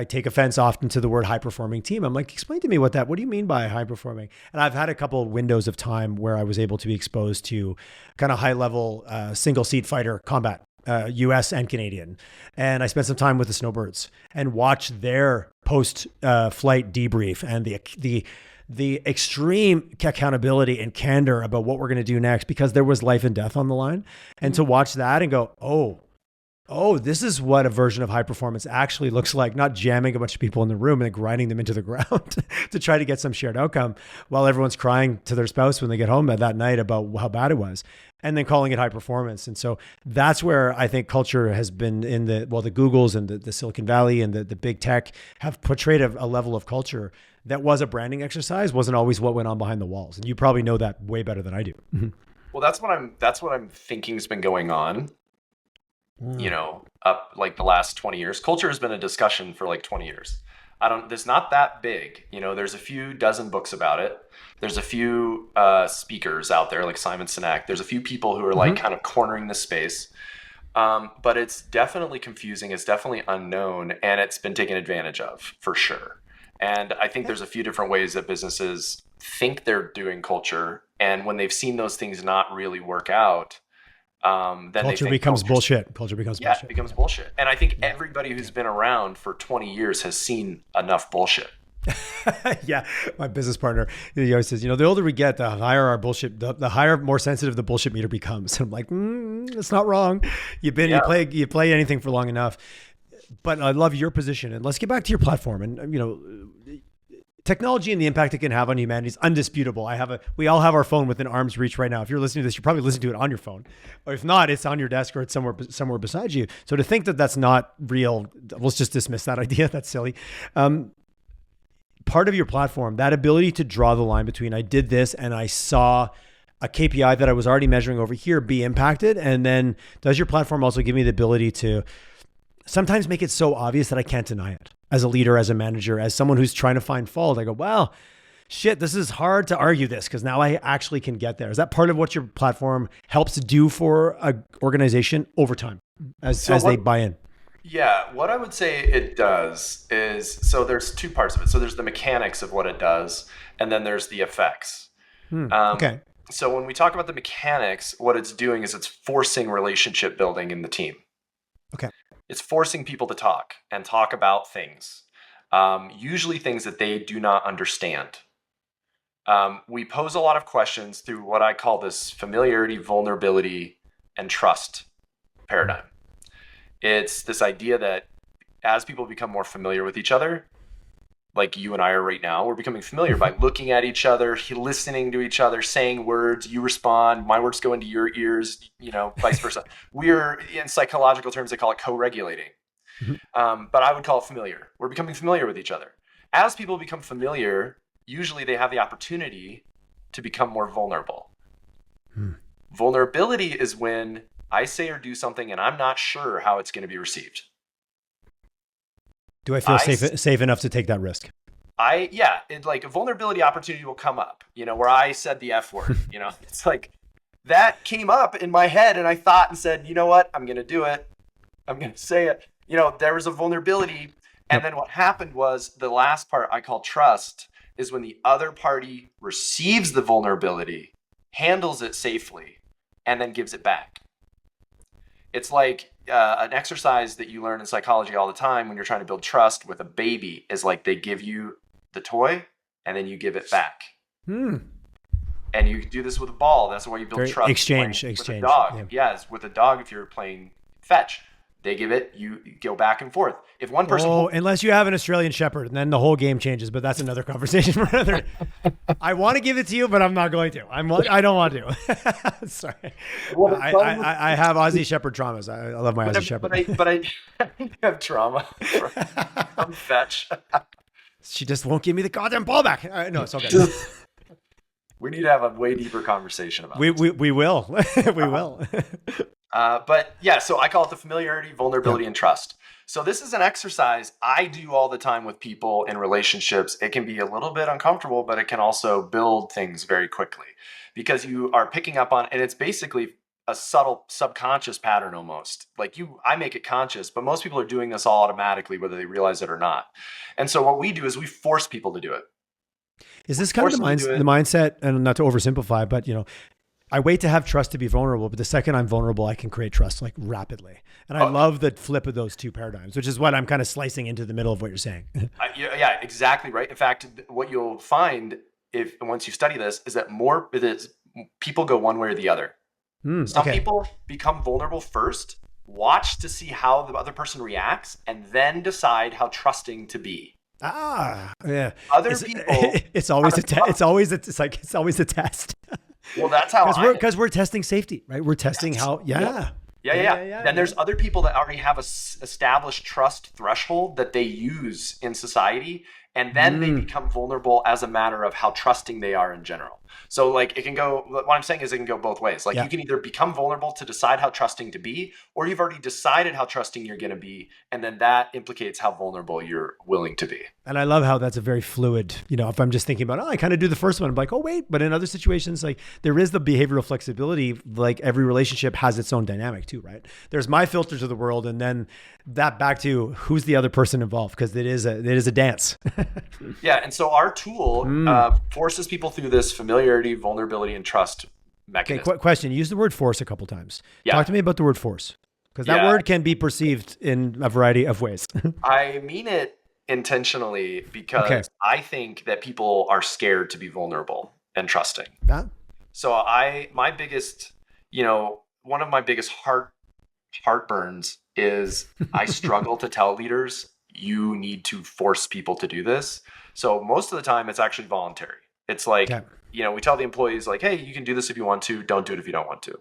take offense often to the word high performing team. I'm like, explain to me what do you mean by high performing? And I've had a couple windows of time where I was able to be exposed to kind of high level single seat fighter combat, US and Canadian. And I spent some time with the Snowbirds and watched their post flight debrief and the extreme accountability and candor about what we're going to do next, because there was life and death on the line. And to watch that and go, oh, this is what a version of high performance actually looks like, not jamming a bunch of people in the room and then grinding them into the ground to try to get some shared outcome while everyone's crying to their spouse when they get home that night about how bad it was, and then calling it high performance. And so that's where I think culture has been in the Googles and the Silicon Valley and the big tech have portrayed a level of culture that was a branding exercise, wasn't always what went on behind the walls. And you probably know that way better than I do. Well, that's what I'm thinking has been going on. Up like the last 20 years. Culture has been a discussion for like 20 years. There's not that big. There's a few dozen books about it. There's a few speakers out there like Simon Sinek. There's a few people who are like kind of cornering the space. But it's definitely confusing. It's definitely unknown, and it's been taken advantage of for sure. And I think there's a few different ways that businesses think they're doing culture. And when they've seen those things not really work out, then culture becomes bullshit. Culture becomes bullshit. It becomes bullshit. And I think everybody who's been around for 20 years has seen enough bullshit. Yeah. My business partner, he always says, the older we get, the higher our bullshit, the higher, more sensitive the bullshit meter becomes. And I'm like, it's not wrong. You play anything for long enough. But I love your position. And let's get back to your platform. And, technology and the impact it can have on humanity is undisputable. We all have our phone within arm's reach right now. If you're listening to this, you're probably listening to it on your phone, or if not, it's on your desk or it's somewhere beside you. So to think that that's not real, let's just dismiss that idea. That's silly. Part of your platform, that ability to draw the line between I did this and I saw a KPI that I was already measuring over here be impacted. And then does your platform also give me the ability to sometimes make it so obvious that I can't deny it? As a leader, as a manager, as someone who's trying to find fault, I go, well, shit, this is hard to argue this because now I actually can get there. Is that part of what your platform helps do for an organization over time as they buy in? Yeah, what I would say it does is, so there's two parts of it. So there's the mechanics of what it does, and then there's the effects. Okay. So when we talk about the mechanics, what it's doing is it's forcing relationship building in the team. Okay. It's forcing people to talk about things, usually things that they do not understand. We pose a lot of questions through what I call this familiarity, vulnerability, and trust paradigm. It's this idea that as people become more familiar with each other, like you and I are right now, we're becoming familiar by looking at each other, listening to each other, saying words, you respond, my words go into your ears, vice versa. We're, in psychological terms, they call it co-regulating. But I would call it familiar. We're becoming familiar with each other. As people become familiar, usually they have the opportunity to become more vulnerable. Vulnerability is when I say or do something and I'm not sure how it's going to be received. Do I feel safe enough to take that risk? Like a vulnerability opportunity will come up, where I said the F word, it's like that came up in my head and I thought and said, you know what, I'm going to do it. I'm going to say it. There was a vulnerability. And then what happened was the last part I call trust is when the other party receives the vulnerability, handles it safely, and then gives it back. It's like an exercise that you learn in psychology all the time when you're trying to build trust with a baby is like they give you the toy and then you give it back. And you do this with a ball. That's why you build trust. Exchange. With a dog. Yes, with a dog, if you're playing fetch, they give it, you go back and forth. If one person... unless you have an Australian Shepherd, and then the whole game changes, but that's another conversation for another... I want to give it to you, but I'm not going to. I don't want to. Sorry. Well, I have Aussie Shepherd traumas. I love my Aussie Shepherd. But I have trauma from fetch. She just won't give me the goddamn ball back. No, it's okay. We need to have a way deeper conversation about this. We will. We will. But yeah, so I call it the familiarity, vulnerability, and trust. So this is an exercise I do all the time with people in relationships. It can be a little bit uncomfortable, but it can also build things very quickly because you are picking up on, and it's basically a subtle subconscious pattern almost. Like I make it conscious, but most people are doing this all automatically, whether they realize it or not. And so what we do is we force people to do it. Is this kind of the mindset, and not to oversimplify, but I wait to have trust to be vulnerable, but the second I'm vulnerable, I can create trust like rapidly. And I love the flip of those two paradigms, which is what I'm kind of slicing into the middle of what you're saying. Yeah, exactly right. In fact, what you'll find if once you study this, is that people go one way or the other. Some people become vulnerable first, watch to see how the other person reacts, and then decide how trusting to be. Yeah. Other people, it's always it's always a test. Well, that's how because we're testing safety, right? We're testing how. Yeah. Then there's other people that already have a established trust threshold that they use in society, and then they become vulnerable as a matter of how trusting they are in general. So like it can go, what I'm saying is it can go both ways. Like you can either become vulnerable to decide how trusting to be, or you've already decided how trusting you're going to be. And then that implicates how vulnerable you're willing to be. And I love how that's a very fluid, if I'm just thinking about, I kind of do the first one, I'm like, oh wait, but in other situations, like there is the behavioral flexibility, like every relationship has its own dynamic too, right? There's my filters of the world. And then that back to who's the other person involved, because it is a dance. Yeah. And so our tool forces people through this familiarity, vulnerability, and trust mechanism. Okay, question. You used the word force a couple times. Talk to me about the word force, because that word can be perceived in a variety of ways. I mean it intentionally because I think that people are scared to be vulnerable and trusting. So my biggest, one of my biggest heartburns is I struggle to tell leaders, you need to force people to do this. So most of the time it's actually voluntary. It's like, we tell the employees like, hey, you can do this if you want to, don't do it if you don't want to.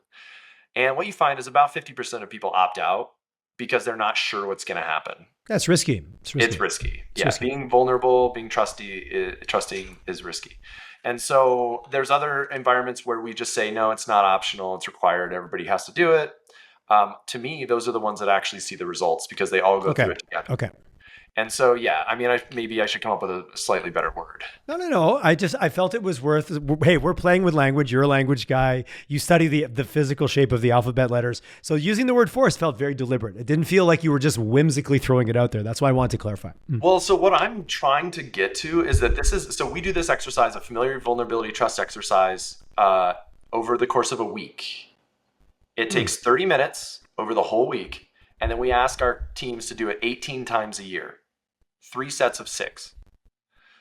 And what you find is about 50% of people opt out because they're not sure what's going to happen. That's risky. It's risky. Risky. Being vulnerable, being trusting is risky. And so there's other environments where we just say, no, it's not optional. It's required. Everybody has to do it. To me, those are the ones that actually see the results because they all go through it together. Okay. And so, maybe I should come up with a slightly better word. No. I felt it was worth, hey, we're playing with language. You're a language guy. You study the physical shape of the alphabet letters. So using the word force felt very deliberate. It didn't feel like you were just whimsically throwing it out there. That's why I wanted to clarify. Well, so what I'm trying to get to is that we do this exercise, a familiar vulnerability trust exercise, over the course of a week. It takes 30 minutes over the whole week. And then we ask our teams to do it 18 times a year. 3 sets of 6.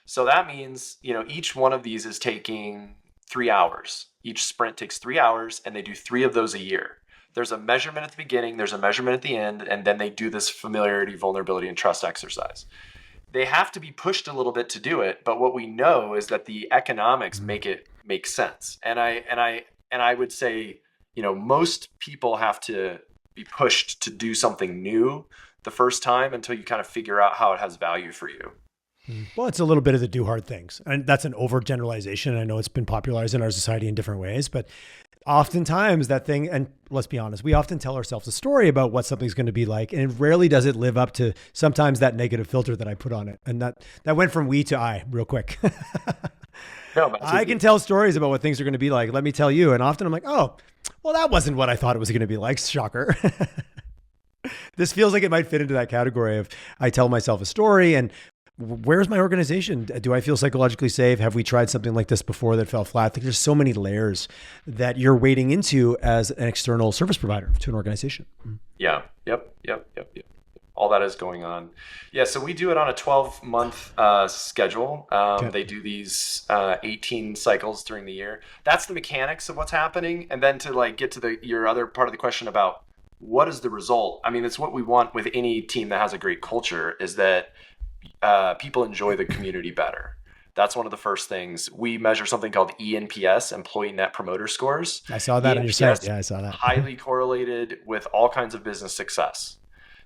So that means, each one of these is taking 3 hours. Each sprint takes 3 hours and they do 3 of those a year. There's a measurement at the beginning, there's a measurement at the end, and then they do this familiarity, vulnerability, and trust exercise. They have to be pushed a little bit to do it, but what we know is that the economics make sense. And I would say, most people have to be pushed to do something new the first time until you kind of figure out how it has value for you. Well, it's a little bit of the do hard things. And that's an overgeneralization. I know it's been popularized in our society in different ways, but oftentimes that thing, and let's be honest, we often tell ourselves a story about what something's going to be like, and rarely does it live up to sometimes that negative filter that I put on it. And that went from we to I real quick. No, I can tell stories about what things are going to be like. Let me tell you. And often I'm like, oh, well, that wasn't what I thought it was going to be like. Shocker. This feels like it might fit into that category of I tell myself a story and where's my organization? Do I feel psychologically safe? Have we tried something like this before that fell flat? There's so many layers that you're wading into as an external service provider to an organization. Yeah. Yep. All that is going on. Yeah. So we do it on a 12-month schedule. They do these 18 cycles during the year. That's the mechanics of what's happening. And then to get to your other part of the question about what is the result? I mean, it's what we want with any team that has a great culture is that people enjoy the community better. That's one of the first things. We measure something called ENPS, Employee Net Promoter Scores. I saw that on your site. Yeah, I saw that. Highly correlated with all kinds of business success.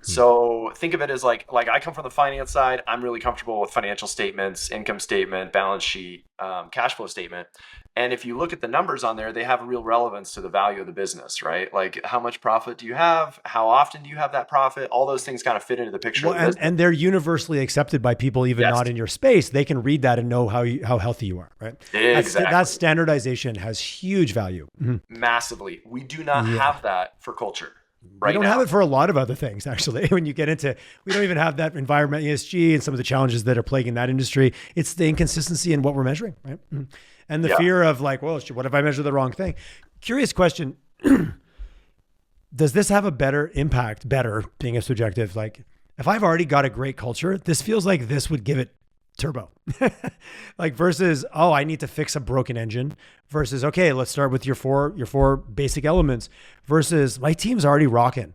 So think of it as like I come from the finance side. I'm really comfortable with financial statements, income statement, balance sheet, cash flow statement. And if you look at the numbers on there, they have a real relevance to the value of the business, right? Like how much profit do you have? How often do you have that profit? All those things kind of fit into the picture. Well, and they're universally accepted by people even not in your space. They can read that and know how healthy you are, right? Exactly. That standardization has huge value. Massively. We do not have that for culture. We don't have it for a lot of other things, actually. When you get into, we don't even have that environment, ESG, and some of the challenges that are plaguing that industry. It's the inconsistency in what we're measuring, right? And the fear of like, well, what if I measure the wrong thing? Curious question. Does this have a better impact, being a subjective? Like if I've already got a great culture, this feels like this would give it turbo. Like versus, oh, I need to fix a broken engine versus, okay, let's start with your four basic elements versus my team's already rocking.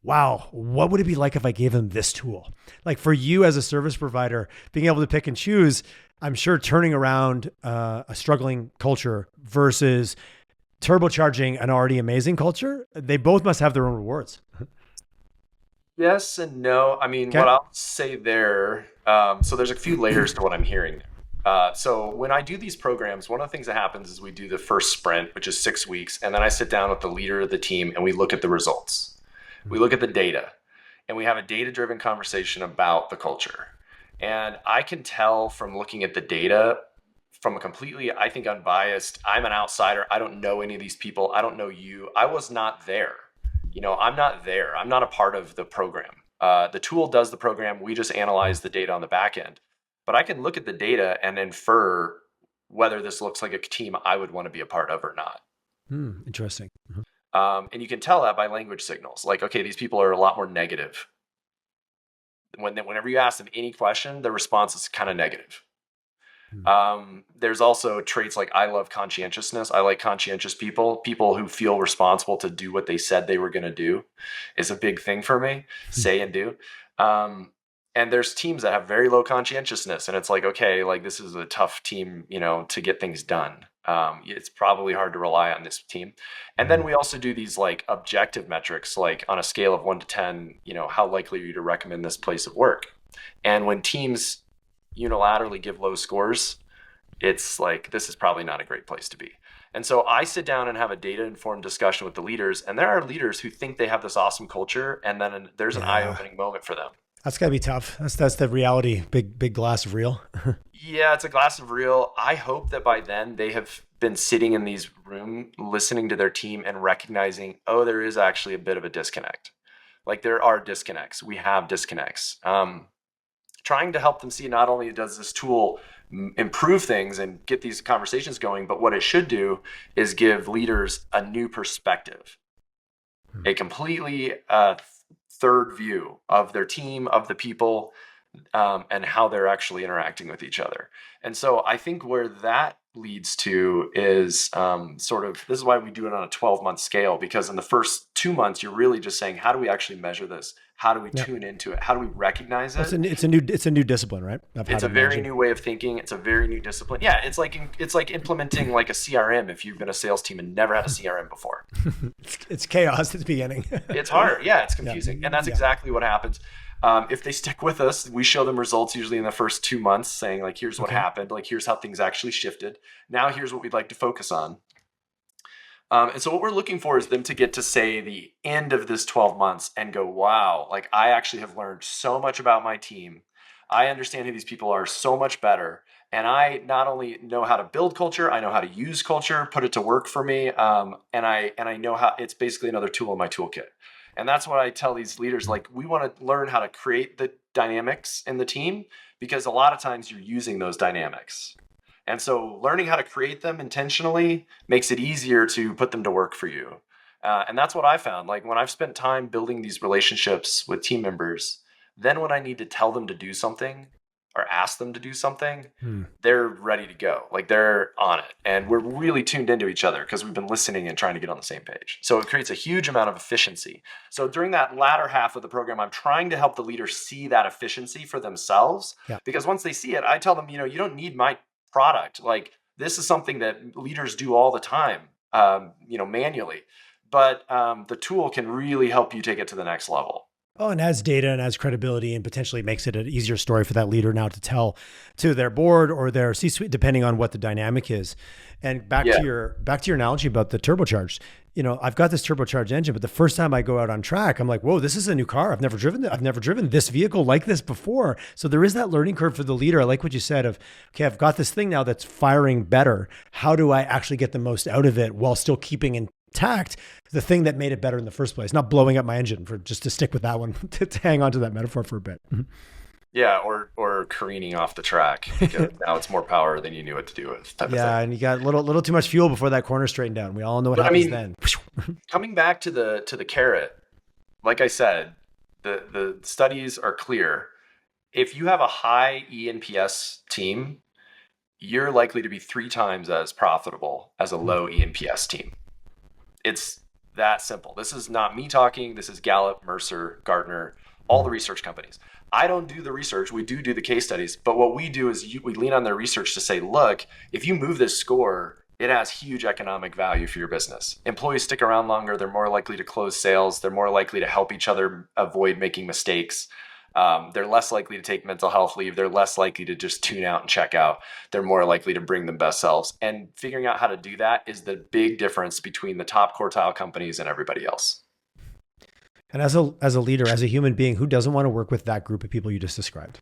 Wow, what would it be like if I gave them this tool? Like for you as a service provider, being able to pick and choose, I'm sure turning around a struggling culture versus turbocharging an already amazing culture, they both must have their own rewards. Yes and no. I mean, Okay. what I'll say there, so there's a few layers to what I'm hearing. So when I do these programs, one of the things that happens is we do the first sprint, which is 6 weeks, and then I sit down with the leader of the team and we look at the results. We look at the data, and we have a data-driven conversation about the culture. And I can tell from looking at the data from a completely, I think, unbiased, I'm an outsider. I don't know any of these people. I don't know you. I was not there. I'm not there. I'm not a part of the program. The tool does the program. We just analyze the data on the back end. But I can look at the data and infer whether this looks like a team I would want to be a part of or not. Interesting. And you can tell that by language signals. Like, okay, these people are a lot more negative. Whenever you ask them any question, the response is kind of negative. There's also traits like I love conscientiousness. I like conscientious people. People who feel responsible to do what they said they were going to do is a big thing for me. Say and do. And there's teams that have very low conscientiousness, and it's like, okay, like this is a tough team, to get things done. It's probably hard to rely on this team. And then we also do these like objective metrics, like on a scale of 1 to 10, how likely are you to recommend this place of work? And when teams unilaterally give low scores, it's like, this is probably not a great place to be. And so I sit down and have a data-informed discussion with the leaders, and there are leaders who think they have this awesome culture, and then there's an eye-opening moment for them. That's gotta be tough. That's the reality. Big glass of real. Yeah, it's a glass of real. I hope that by then they have been sitting in these rooms, listening to their team and recognizing, oh, there is actually a bit of a disconnect. Like there are disconnects. We have disconnects. Trying to help them see not only does this tool improve things and get these conversations going, but what it should do is give leaders a new perspective, a completely third view of their team, of the people, and how they're actually interacting with each other. And so I think where that leads to is this is why we do it on a 12-month scale, because in the first 2 months, you're really just saying, how do we actually measure this? How do we tune into it? How do we recognize it? It's a new discipline, right? It's a very new way of thinking. It's a very new discipline. Yeah, it's like implementing like a CRM if you've been a sales team and never had a CRM before. It's chaos at the beginning. It's hard. Yeah, it's confusing. And that's exactly what happens. If they stick with us, we show them results usually in the first 2 months saying like, here's what happened. Like, here's how things actually shifted. Now here's what we'd like to focus on. And so what we're looking for is them to get to say the end of this 12 months and go, wow, like I actually have learned so much about my team. I understand who these people are so much better. And I not only know how to build culture, I know how to use culture, put it to work for me. And I know how it's basically another tool in my toolkit. And that's what I tell these leaders, like we want to learn how to create the dynamics in the team, because a lot of times you're using those dynamics. And so learning how to create them intentionally makes it easier to put them to work for you. And that's what I found. Like when I've spent time building these relationships with team members, then when I need to tell them to do something or ask them to do something, they're ready to go. Like they're on it. And we're really tuned into each other because we've been listening and trying to get on the same page. So it creates a huge amount of efficiency. So during that latter half of the program, I'm trying to help the leaders see that efficiency for themselves. Yeah. Because once they see it, I tell them, you don't need my product. Like this is something that leaders do all the time, manually. But the tool can really help you take it to the next level. Oh, and adds data and adds credibility and potentially makes it an easier story for that leader now to tell to their board or their C-suite, depending on what the dynamic is. And back to your analogy about the turbocharged, I've got this turbocharged engine, but the first time I go out on track, I'm like, whoa, this is a new car. I've never driven this vehicle like this before. So there is that learning curve for the leader. I like what you said of, okay, I've got this thing now that's firing better. How do I actually get the most out of it while still keeping intact the thing that made it better in the first place, not blowing up my engine, for just to stick with that one, to hang on to that metaphor for a bit. Yeah, or careening off the track. Now it's more power than you knew what to do with. Yeah, and you got a little too much fuel before that corner straightened down. We all know what happens then. Coming back to the carrot, like I said, the studies are clear. if you have a high ENPS team, you're likely to be 3 times as profitable as a low ENPS team. It's that simple. This is not me talking. This is Gallup, Mercer, Gartner, all the research companies. I don't do the research. We do the case studies. But what we do is we lean on their research to say, look, if you move this score, it has huge economic value for your business. Employees stick around longer. They're more likely to close sales. They're more likely to help each other avoid making mistakes. They're less likely to take mental health leave. They're less likely to just tune out and check out. They're more likely to bring them best selves. And figuring out how to do that is the big difference between the top quartile companies and everybody else. And as a leader, as a human being, who doesn't want to work with that group of people you just described?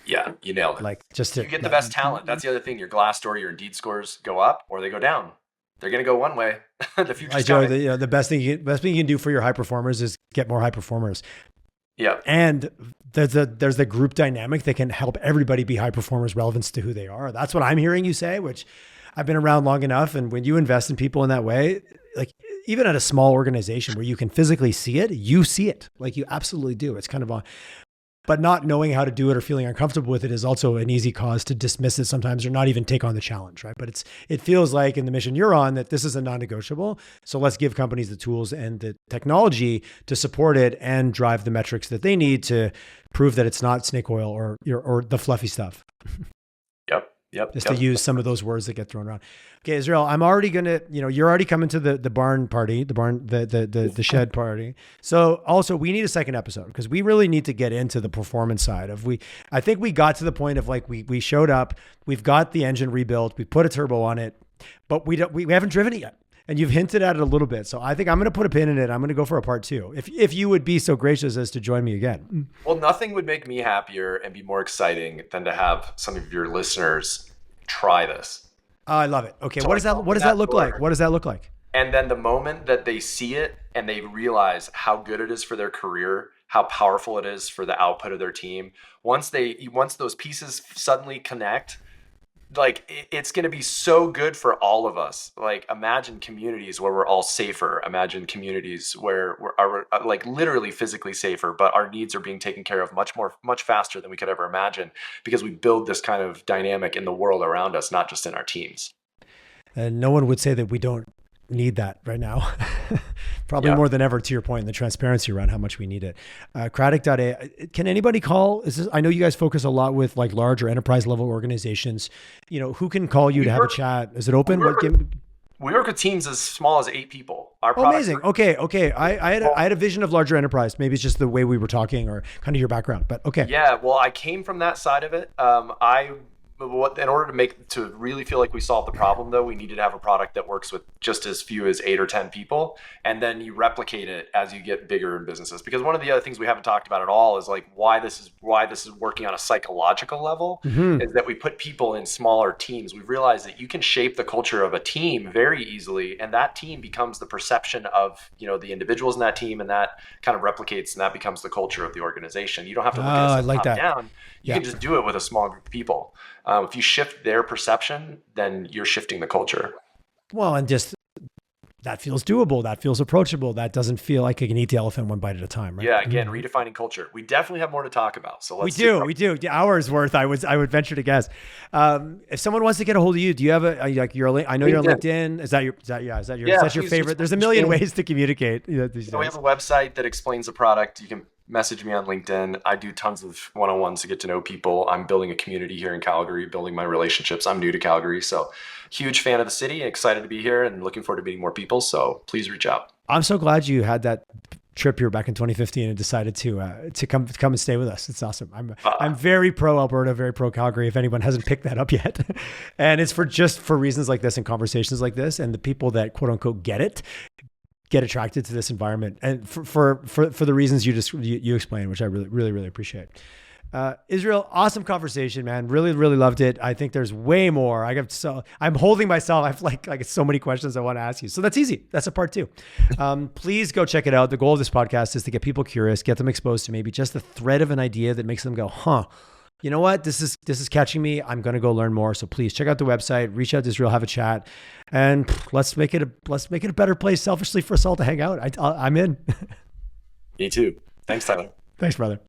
Yeah, you nailed it. Like just to, you get the best talent. That's the other thing. Your Glassdoor, your Indeed scores go up or they go down. They're going to go one way. The future's coming. The best thing you can do for your high performers is get more high performers. Yeah. And there's the group dynamic that can help everybody be high performers relevant to who they are. That's what I'm hearing you say, which I've been around long enough. And when you invest in people in that way, like even at a small organization where you can physically see it, you see it. Like you absolutely do. It's kind of on. But not knowing how to do it or feeling uncomfortable with it is also an easy cause to dismiss it sometimes or not even take on the challenge, right? But it feels like in the mission you're on that this is a non-negotiable. So let's give companies the tools and the technology to support it and drive the metrics that they need to prove that it's not snake oil or the fluffy stuff. Yep. To use some of those words that get thrown around. Okay, Israel, I'm already gonna, you're already coming to the barn party, the shed party. So also we need a second episode because we really need to get into the performance side of I think we got to the point of like we showed up, we've got the engine rebuilt, we put a turbo on it, but we haven't driven it yet. And you've hinted at it a little bit. So I think I'm going to put a pin in it. I'm going to go for a part 2. If you would be so gracious as to join me again. Well, nothing would make me happier and be more exciting than to have some of your listeners try this. I love it. Okay. What does that look like? What does that look like? And then the moment that they see it and they realize how good it is for their career, how powerful it is for the output of their team, once those pieces suddenly connect, like it's going to be so good for all of us. Like imagine communities where we're all safer. Imagine communities where we're like literally physically safer, but our needs are being taken care of much faster than we could ever imagine because we build this kind of dynamic in the world around us, not just in our teams. And no one would say that we don't need that right now. Probably more than ever, to your point, the transparency around how much we need it. Cratic.ai, can anybody call? I know you guys focus a lot with like large or enterprise level organizations. Who can call you to have a chat? Is it open? We work with teams as small as 8 people. Amazing. Okay. I had a vision of larger enterprise. Maybe it's just the way we were talking or kind of your background, but okay. Yeah. Well, I came from that side of it. In order to really feel like we solved the problem, though, we needed to have a product that works with just as few as 8 or 10 people, and then you replicate it as you get bigger in businesses. Because one of the other things we haven't talked about at all is like why this is working on a psychological level is that we put people in smaller teams. We've realized that you can shape the culture of a team very easily, and that team becomes the perception of the individuals in that team, and that kind of replicates, and that becomes the culture of the organization. You don't have to look at it top down. You can just do it with a small group of people. If you shift their perception, then you're shifting the culture. Well, and just that feels doable. That feels approachable. That doesn't feel like I can eat the elephant one bite at a time, right? Yeah. Again, redefining culture. We definitely have more to talk about. So let's we do. The hours worth. I would venture to guess. If someone wants to get a hold of you, do you have I know you're on LinkedIn. Is that your favorite? There's a million ways to communicate. We have a website that explains the product. You can message me on LinkedIn. I do tons of one-on-ones to get to know people. I'm building a community here in Calgary, building my relationships. I'm new to Calgary, so huge fan of the city, excited to be here and looking forward to meeting more people. So please reach out. I'm so glad you had that trip here back in 2015 and decided to come and stay with us. It's awesome. I'm very pro Alberta, very pro Calgary. If anyone hasn't picked that up yet, and it's for reasons like this and conversations like this, and the people that quote unquote get attracted to this environment, and for the reasons you explained, which I really appreciate. Israel, awesome conversation, man. Really loved it. I think there's way more. I'm holding myself. I have like so many questions I want to ask you. So that's easy. That's a part 2. Please go check it out. The goal of this podcast is to get people curious, get them exposed to maybe just the thread of an idea that makes them go, huh, you know what? This is catching me. I'm going to go learn more. So please check out the website, reach out to Israel, have a chat, and let's make it a better place selfishly for us all to hang out. I'm in. Me too. Thanks, Tyler. Thanks, brother.